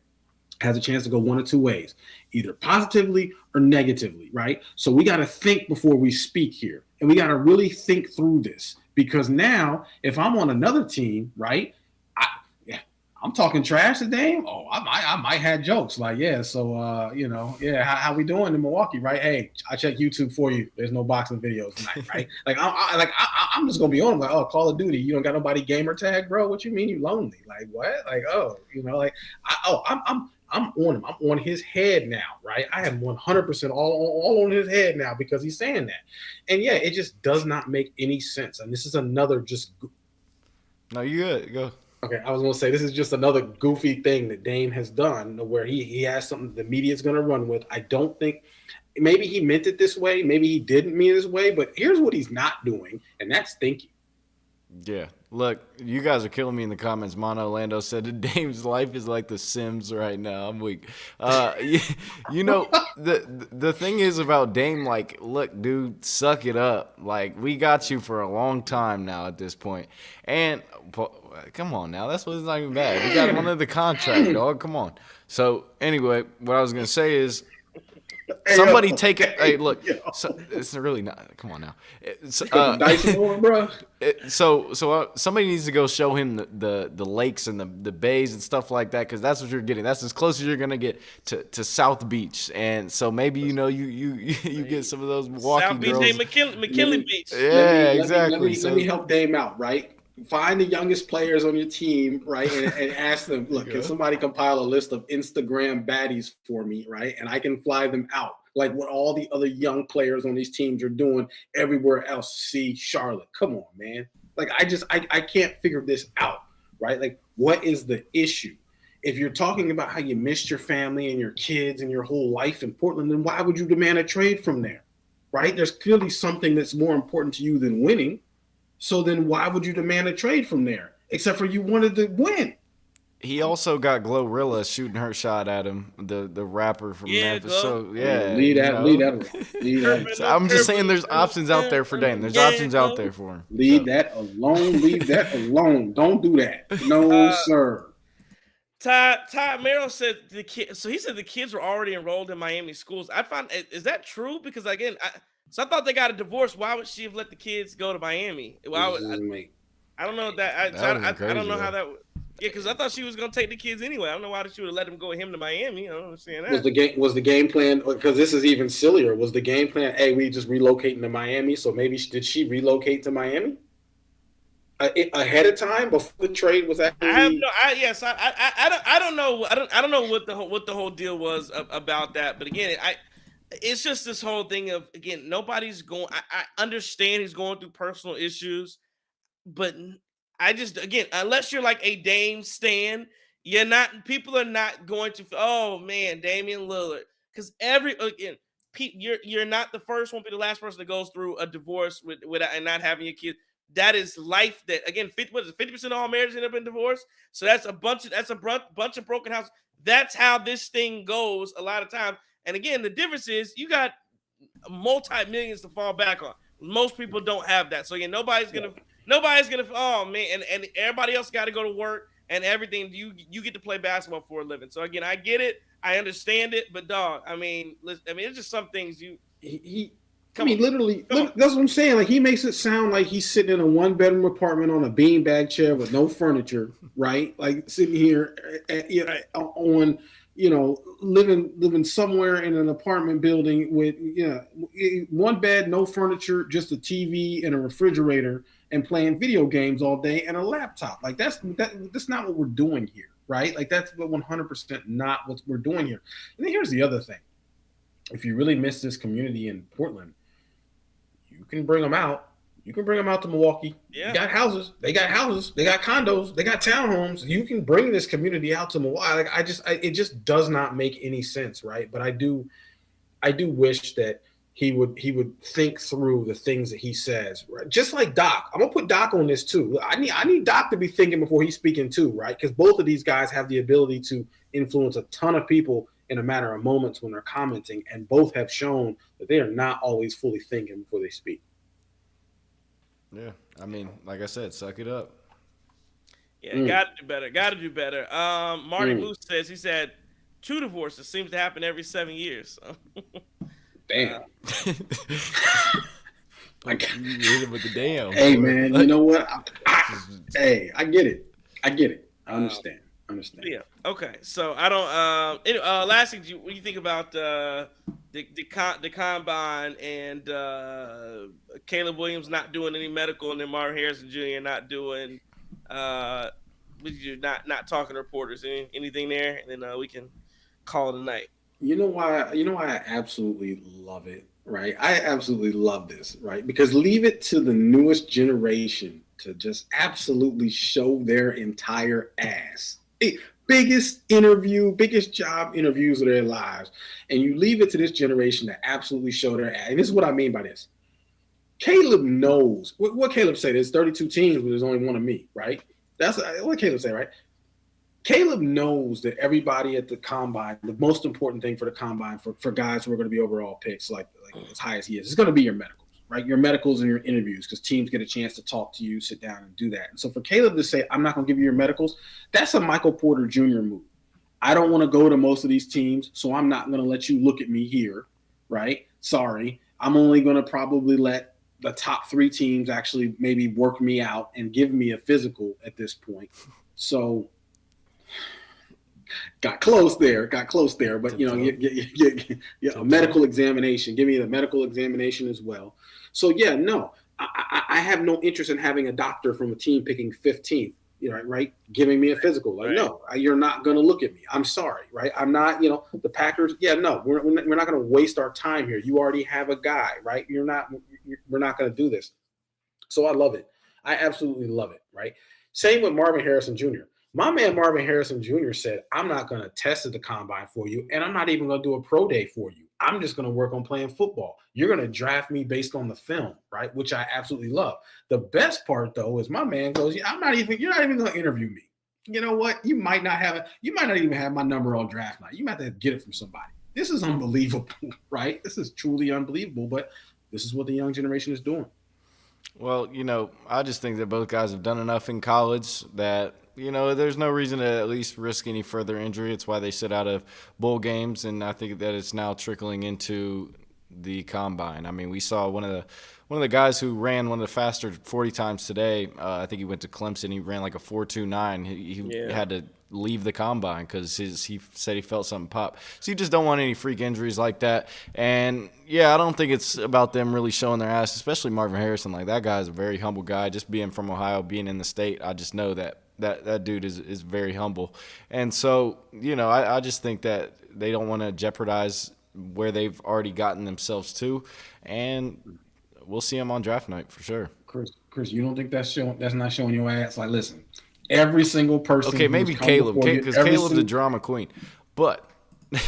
has a chance to go one of two ways, either positively or negatively, right? So we got to think before we speak here, and we got to really think through this, because now if I'm on another team, right, I'm talking trash to Dame. Oh, I might have jokes like, yeah, so how we doing in Milwaukee, right? Hey, I check YouTube for you. There's no boxing videos tonight, right? Like, I'm just gonna be on like, oh, Call of Duty. You don't got nobody gamer tag, bro? What you mean you lonely? Like, what? Like, oh, I'm on him. I'm on his head now, right? I am 100% all on his head now because he's saying that. And yeah, it just does not make any sense. And this is another just. No, you good. Go. Okay, I was going to say this is just another goofy thing that Dame has done where he has something the media is going to run with. I don't think maybe he meant it this way. Maybe he didn't mean it this way. But here's what he's not doing, and that's thinking. Yeah. Look, you guys are killing me in the comments. Mono Lando said that Dame's life is like The Sims right now. I'm weak. The thing is about Dame, like, look, dude, suck it up. Like, we got you for a long time now at this point. And come on now, that's what's not even bad. We got him under the contract, dog. Come on. So anyway, what I was gonna say is, somebody take it. Hey, look, so, it's really not. Come on now. So somebody needs to go show him the lakes and the bays and stuff like that, because that's what you're getting. That's as close as you're gonna get to South Beach. And so maybe you get some of those Milwaukee South Beach, girls. McKinley Beach. Yeah, exactly. Let me help Dame out, right? Find the youngest players on your team, right, and ask them, look, can somebody compile a list of Instagram baddies for me, right? And I can fly them out, like what all the other young players on these teams are doing everywhere else. See, Charlotte, come on, man. Like, I can't figure this out, right? Like, what is the issue? If you're talking about how you missed your family and your kids and your whole life in Portland, then why would you demand a trade from there, right? There's clearly something that's more important to you than winning. So then why would you demand a trade from there? Except for you wanted to win. He also got Glorilla shooting her shot at him, the rapper from Memphis. So yeah, lead that. So I'm just saying, there's options out there for Dame. There's options out there for him. Leave that alone. Don't do that. No, sir. Todd Merrill said the kid. So he said the kids were already enrolled in Miami schools. Is that true? Because again, I thought they got a divorce. Why would she have let the kids go to Miami? I don't know that. I don't know how that. Yeah, because I thought she was gonna take the kids anyway. I don't know why she would have let him go with him to Miami. I don't understand that. Was the game plan, because this is even sillier, was the game plan, hey, we just relocating to Miami, so maybe did she relocate to Miami ahead of time before the trade was actually? I don't know. I don't know what the whole deal was about that. But again, it's just this whole thing of, again, nobody's going. I understand he's going through personal issues, but I just, again, unless you're like a Dame stan, people are not going to, oh man, Damian Lillard, because you're not the first, won't be the last person that goes through a divorce without and not having a kid. That is life. That, again, 50% of all marriages end up in divorce. So that's a bunch of broken houses. That's how this thing goes a lot of times. And again, the difference is you got multi-millions to fall back on. Most people don't have that. So again, nobody's gonna. Oh man, and everybody else got to go to work and everything. You get to play basketball for a living. So again, I get it, I understand it, but dog, I mean, it's just some things literally, that's what I'm saying. Like, he makes it sound like he's sitting in a 1-bedroom apartment on a beanbag chair with no furniture, right? Like sitting here, living somewhere in an apartment building with 1 bed, no furniture, just a TV and a refrigerator, and playing video games all day and a laptop. Like that's not what we're doing here, right? Like that's 100% not what we're doing here. And then here's the other thing: if you really miss this community in Portland, you can bring them out. You can bring them out to Milwaukee. Yeah. You got houses. They got houses. They got condos. They got townhomes. You can bring this community out to Milwaukee. Like, it just does not make any sense, right? But I do wish that he would think through the things that he says, right? Just like Doc. I'm gonna put Doc on this too. I need Doc to be thinking before he's speaking too, right? Because both of these guys have the ability to influence a ton of people in a matter of moments when they're commenting, and both have shown that they are not always fully thinking before they speak. Yeah, I mean, like I said, suck it up. Yeah, got to do better. Marty Moose says, he said 2 divorces seems to happen every 7 years. So. Damn. You hit him with the damn. Hey, man, you know what? I get it. I understand. Yeah. Okay. So I don't. Last thing, what do you think about the combine and Caleb Williams not doing any medical, and then Marvin Harrison Jr. not doing not talking to reporters? Anything there, and then we can call it a night. You know why I absolutely love it, right? I absolutely love this, right? Because leave it to the newest generation to just absolutely show their entire ass. Biggest job interviews of their lives. And you leave it to this generation to absolutely show their ass. And this is what I mean by this. Caleb knows what Caleb said. There's 32 teams, but there's only one of me, right? That's what Caleb said, right? Caleb knows that everybody at the combine, the most important thing for the combine for guys who are going to be overall picks, like as high as he is going to be your medicals, right? Your medicals and your interviews, because teams get a chance to talk to you, sit down and do that. And so for Caleb to say, I'm not going to give you your medicals, that's a Michael Porter Jr. move. I don't want to go to most of these teams, so I'm not going to let you look at me here, right? Sorry. I'm only going to probably let the top 3 teams actually maybe work me out and give me a physical at this point. So got close there, but a medical examination. Give me the medical examination as well. So yeah, no, I have no interest in having a doctor from a team picking 15th, right? Giving me a physical. Like, no, you're not going to look at me. I'm sorry, right? I'm not, the Packers. Yeah, no, we're not going to waste our time here. You already have a guy, right? We're not going to do this. So I love it. I absolutely love it, right? Same with Marvin Harrison Jr. My man Marvin Harrison Jr. said, I'm not going to test at the combine for you, and I'm not even going to do a pro day for you. I'm just going to work on playing football. You're going to draft me based on the film, right? Which I absolutely love. The best part, though, is my man goes, you're not even going to interview me. You know what? You might not even have my number on draft night. You might have to get it from somebody. This is unbelievable, right? This is truly unbelievable, but this is what the young generation is doing. Well, I just think that both guys have done enough in college that there's no reason to at least risk any further injury. It's why they sit out of bowl games, and I think that it's now trickling into the combine. I mean, we saw one of the guys who ran one of the faster 40 times today. I think he went to Clemson. He ran like a 4.29. He had to leave the combine because he said he felt something pop. So you just don't want any freak injuries like that. And yeah, I don't think it's about them really showing their ass, especially Marvin Harrison. Like, that guy is a very humble guy. Just being from Ohio, being in the state, I just know that dude is very humble. And so, I just think that they don't want to jeopardize where they've already gotten themselves to, and we'll see him on draft night for sure. Chris, you don't think that's not showing your ass? Like, listen, every single person. Okay, maybe Caleb, because Caleb's a drama queen, but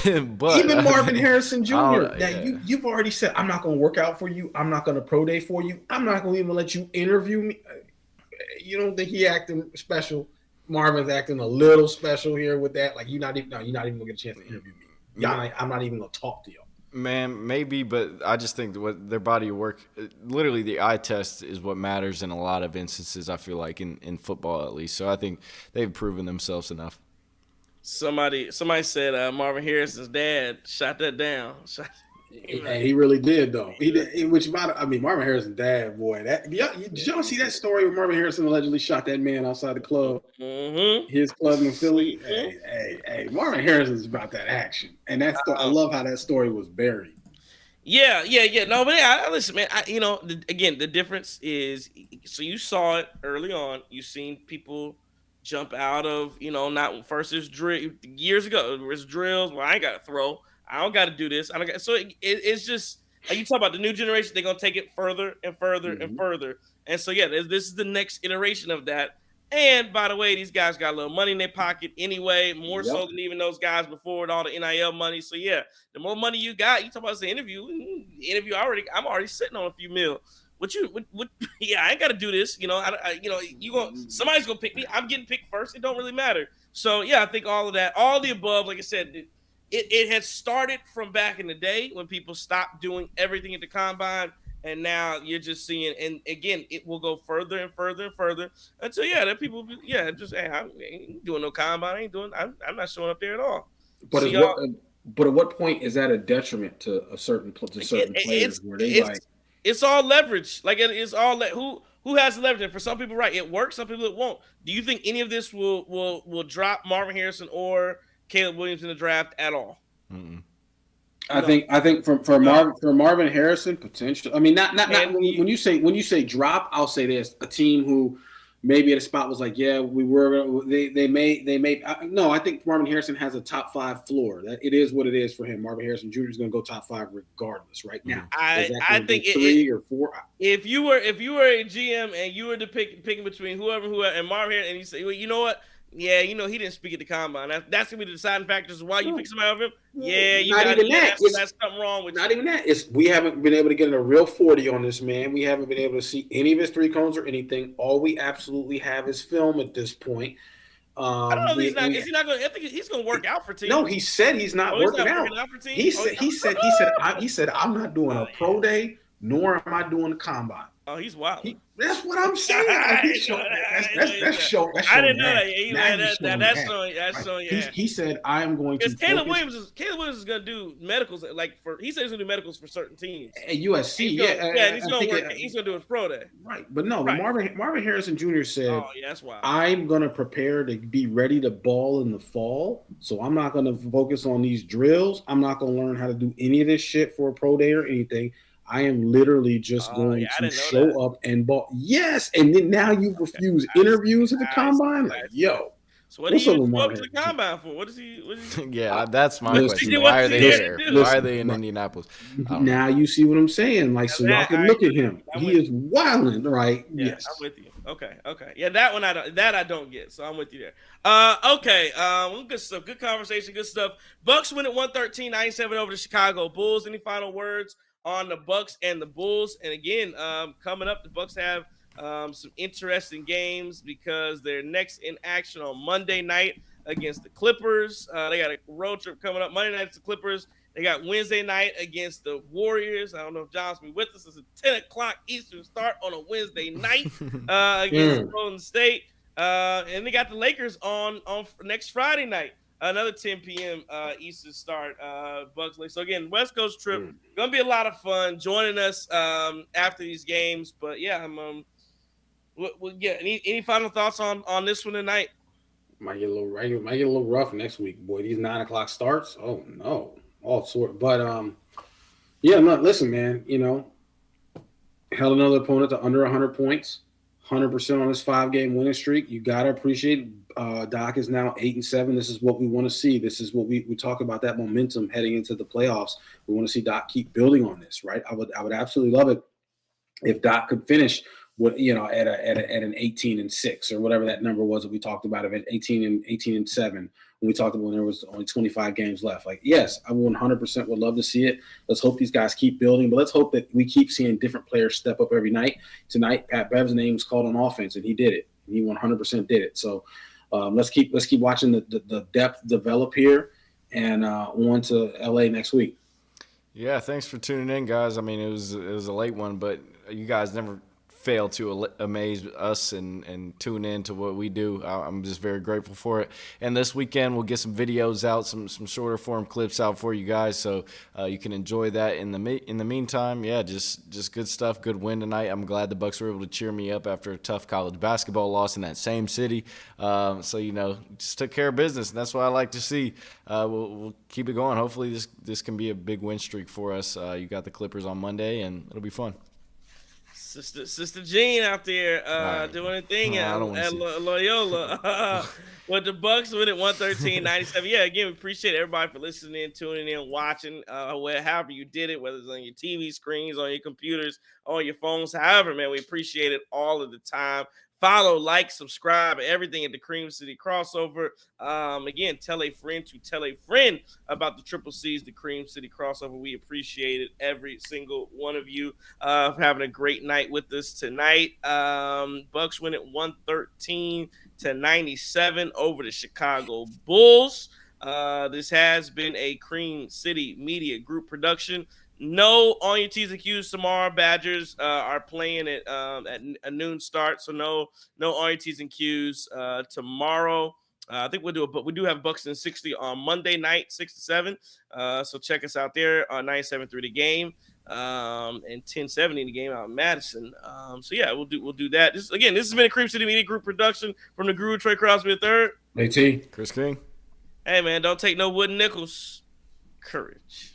even Marvin Harrison Jr. You've already said, I'm not going to work out for you. I'm not going to pro day for you. I'm not going to even let you interview me. You don't think he acting special? Marvin's acting a little special here with that. Like, you're not even going to get a chance to interview me. I'm not even going to talk to you. Man, maybe, but I just think what their body of work, literally the eye test is what matters in a lot of instances, I feel like, in football at least. So I think they've proven themselves enough. Somebody said Marvin Harrison's dad shot that down. And he really did, though. He did, Marvin Harrison's dad, boy. Did y'all see that story where Marvin Harrison allegedly shot that man outside the club? Mm-hmm. His club in Philly. Mm-hmm. Hey, Marvin Harrison's about that action, and I love how that story was buried. Yeah. No, but listen, man. Again, the difference is, so you saw it early on. You seen people jump out of, not first it's drill years ago. There's drills. Well, I ain't got to throw. I don't got to do this. So it's just like you talk about the new generation. They're gonna take it further and further and further. And so this is the next iteration of that. And by the way, these guys got a little money in their pocket anyway, more so than even those guys before with all the NIL money. So yeah, the more money you got, you talk about the interview. I'm already sitting on a few mil. Yeah, I ain't got to do this. Somebody's gonna pick me. I'm getting picked first. It don't really matter. So yeah, I think all of that, all the above, like I said. It has started from back in the day when people stopped doing everything at the combine, and now you're just seeing. And again, it will go further and further and further until that people I ain't doing no combine. I'm not showing up there at all. But at what point is that a detriment to certain players where it's all leverage. Like it's all who has the leverage. And for some people, right, it works. Some people it won't. Do you think any of this will drop Marvin Harrison or Caleb Williams in the draft at all? Mm-mm. I think for Marvin Harrison, potential. I mean, not when you say drop, I'll say this: a team who maybe at a spot was like, yeah, we were. They may. No, I think Marvin Harrison has a top 5 floor. That it is what it is for him. Marvin Harrison Jr. is going to go top 5 regardless. Right now, I think 3 or 4. If you were a GM and you were picking between whoever and Marvin Harrison, and you say, well, you know what? Yeah, he didn't speak at the combine. That's gonna be the deciding factors of why you pick somebody over him. Yeah, you got that's something wrong with not even that. We haven't been able to get a real 40 on this man. We haven't been able to see any of his 3 cones or anything. All we absolutely have is film at this point. I don't know. Is he not going? I think he's going to work out for teams. No, he said he's not working out. For teams? He said I'm not doing a pro day, nor am I doing the combine. Oh, he's wild. That's what I'm saying. That's showing. I didn't know that. That's showing. He said, "I am going to." Caleb Williams is going to do medicals. He said he's going to do medicals for certain teams at USC. He's going to work. He's going to do his pro day. Right, but no. Right. Marvin Harrison Jr. said, "Oh, yeah, that's wild. I'm going to prepare to be ready to ball in the fall. So I'm not going to focus on these drills. I'm not going to learn how to do any of this shit for a pro day or anything." I am literally just going to show up and ball. Yes, and then now you refuse interviews at the combine. Like, yo. So what do you go to the combine for? What is he? Yeah, that's my question. Why are they there? Why are they in Indianapolis? Now you see what I'm saying. Like, so y'all can look at him. He is wilding, right? Yeah, yes. I'm with you. Okay. Yeah, that one I don't get. So I'm with you there. Okay. Good stuff. Good conversation. Good stuff. Bucks win at 113-97 over the Chicago Bulls. Any final words on the Bucks and the Bulls? And again, coming up, the Bucks have some interesting games because they're next in action on Monday night against the Clippers. They got a road trip coming up. Monday night it's the Clippers. They got Wednesday night against the Warriors. I don't know if John's be with us. It's a 10 o'clock Eastern start on a Wednesday night against Golden State. And they got the Lakers on next Friday night another 10 p.m. Eastern start. Bucks. So again, West Coast trip gonna be a lot of fun. Joining us after these games, but yeah, I'm yeah. Any final thoughts on this one tonight? Might get a little rough next week, boy. These 9 o'clock starts. Oh no, all sort. But yeah. No, listen, man. Held another opponent to under 100 points, 100% on his 5-game winning streak. You gotta appreciate. Doc is now 8-7. This is what we want to see. This is what we talk about, that momentum heading into the playoffs. We want to see Doc keep building on this, right? I would absolutely love it if Doc could finish with at an 18-6 or whatever that number was that we talked about, at 18-7 when we talked about when there was only 25 games left. Like, yes, I 100% would love to see it. Let's hope these guys keep building, but let's hope that we keep seeing different players step up every night. Tonight, Pat Bev's name was called on offense, and he did it. He 100% did it. So let's keep watching the depth develop here, and on to LA next week. Yeah, thanks for tuning in, guys. I mean, it was a late one, but you guys never fail to amaze us and tune in to what we do. I'm just very grateful for it. And this weekend we'll get some videos out, some shorter form clips out for you guys, so you can enjoy that. In the meantime, yeah, just good stuff. Good win tonight. I'm glad the Bucks were able to cheer me up after a tough college basketball loss in that same city. So just took care of business, and that's what I like to see. We'll keep it going. Hopefully this can be a big win streak for us. You got the Clippers on Monday, and it'll be fun. Sister Jean out there doing a thing at Loyola. With the Bucks win at 113-97. Yeah, again, we appreciate everybody for listening, tuning in, watching, however you did it, whether it's on your TV screens, on your computers, on your phones, however, man, we appreciate it all of the time. Follow, like, subscribe, everything at the Cream City Crossover. Again, tell a friend to tell a friend about the Triple C's, the Cream City Crossover. We appreciate it, every single one of you, for having a great night with us tonight. Bucks win at 113-97 over the Chicago Bulls. This has been a Cream City Media Group production. No on your T's and Q's tomorrow. Badgers are playing at a noon start, so no on your T's and Q's tomorrow. I think we'll do it, but we do have Bucks in 60 on Monday night, 6-7. So check us out there on 97.3 The Game and 1070 The Game out in Madison. So yeah, we'll do that. This has been a Cream City Media Group production from the Guru Trey Crosby III. AT. Chris King. Hey man, don't take no wooden nickels. Courage.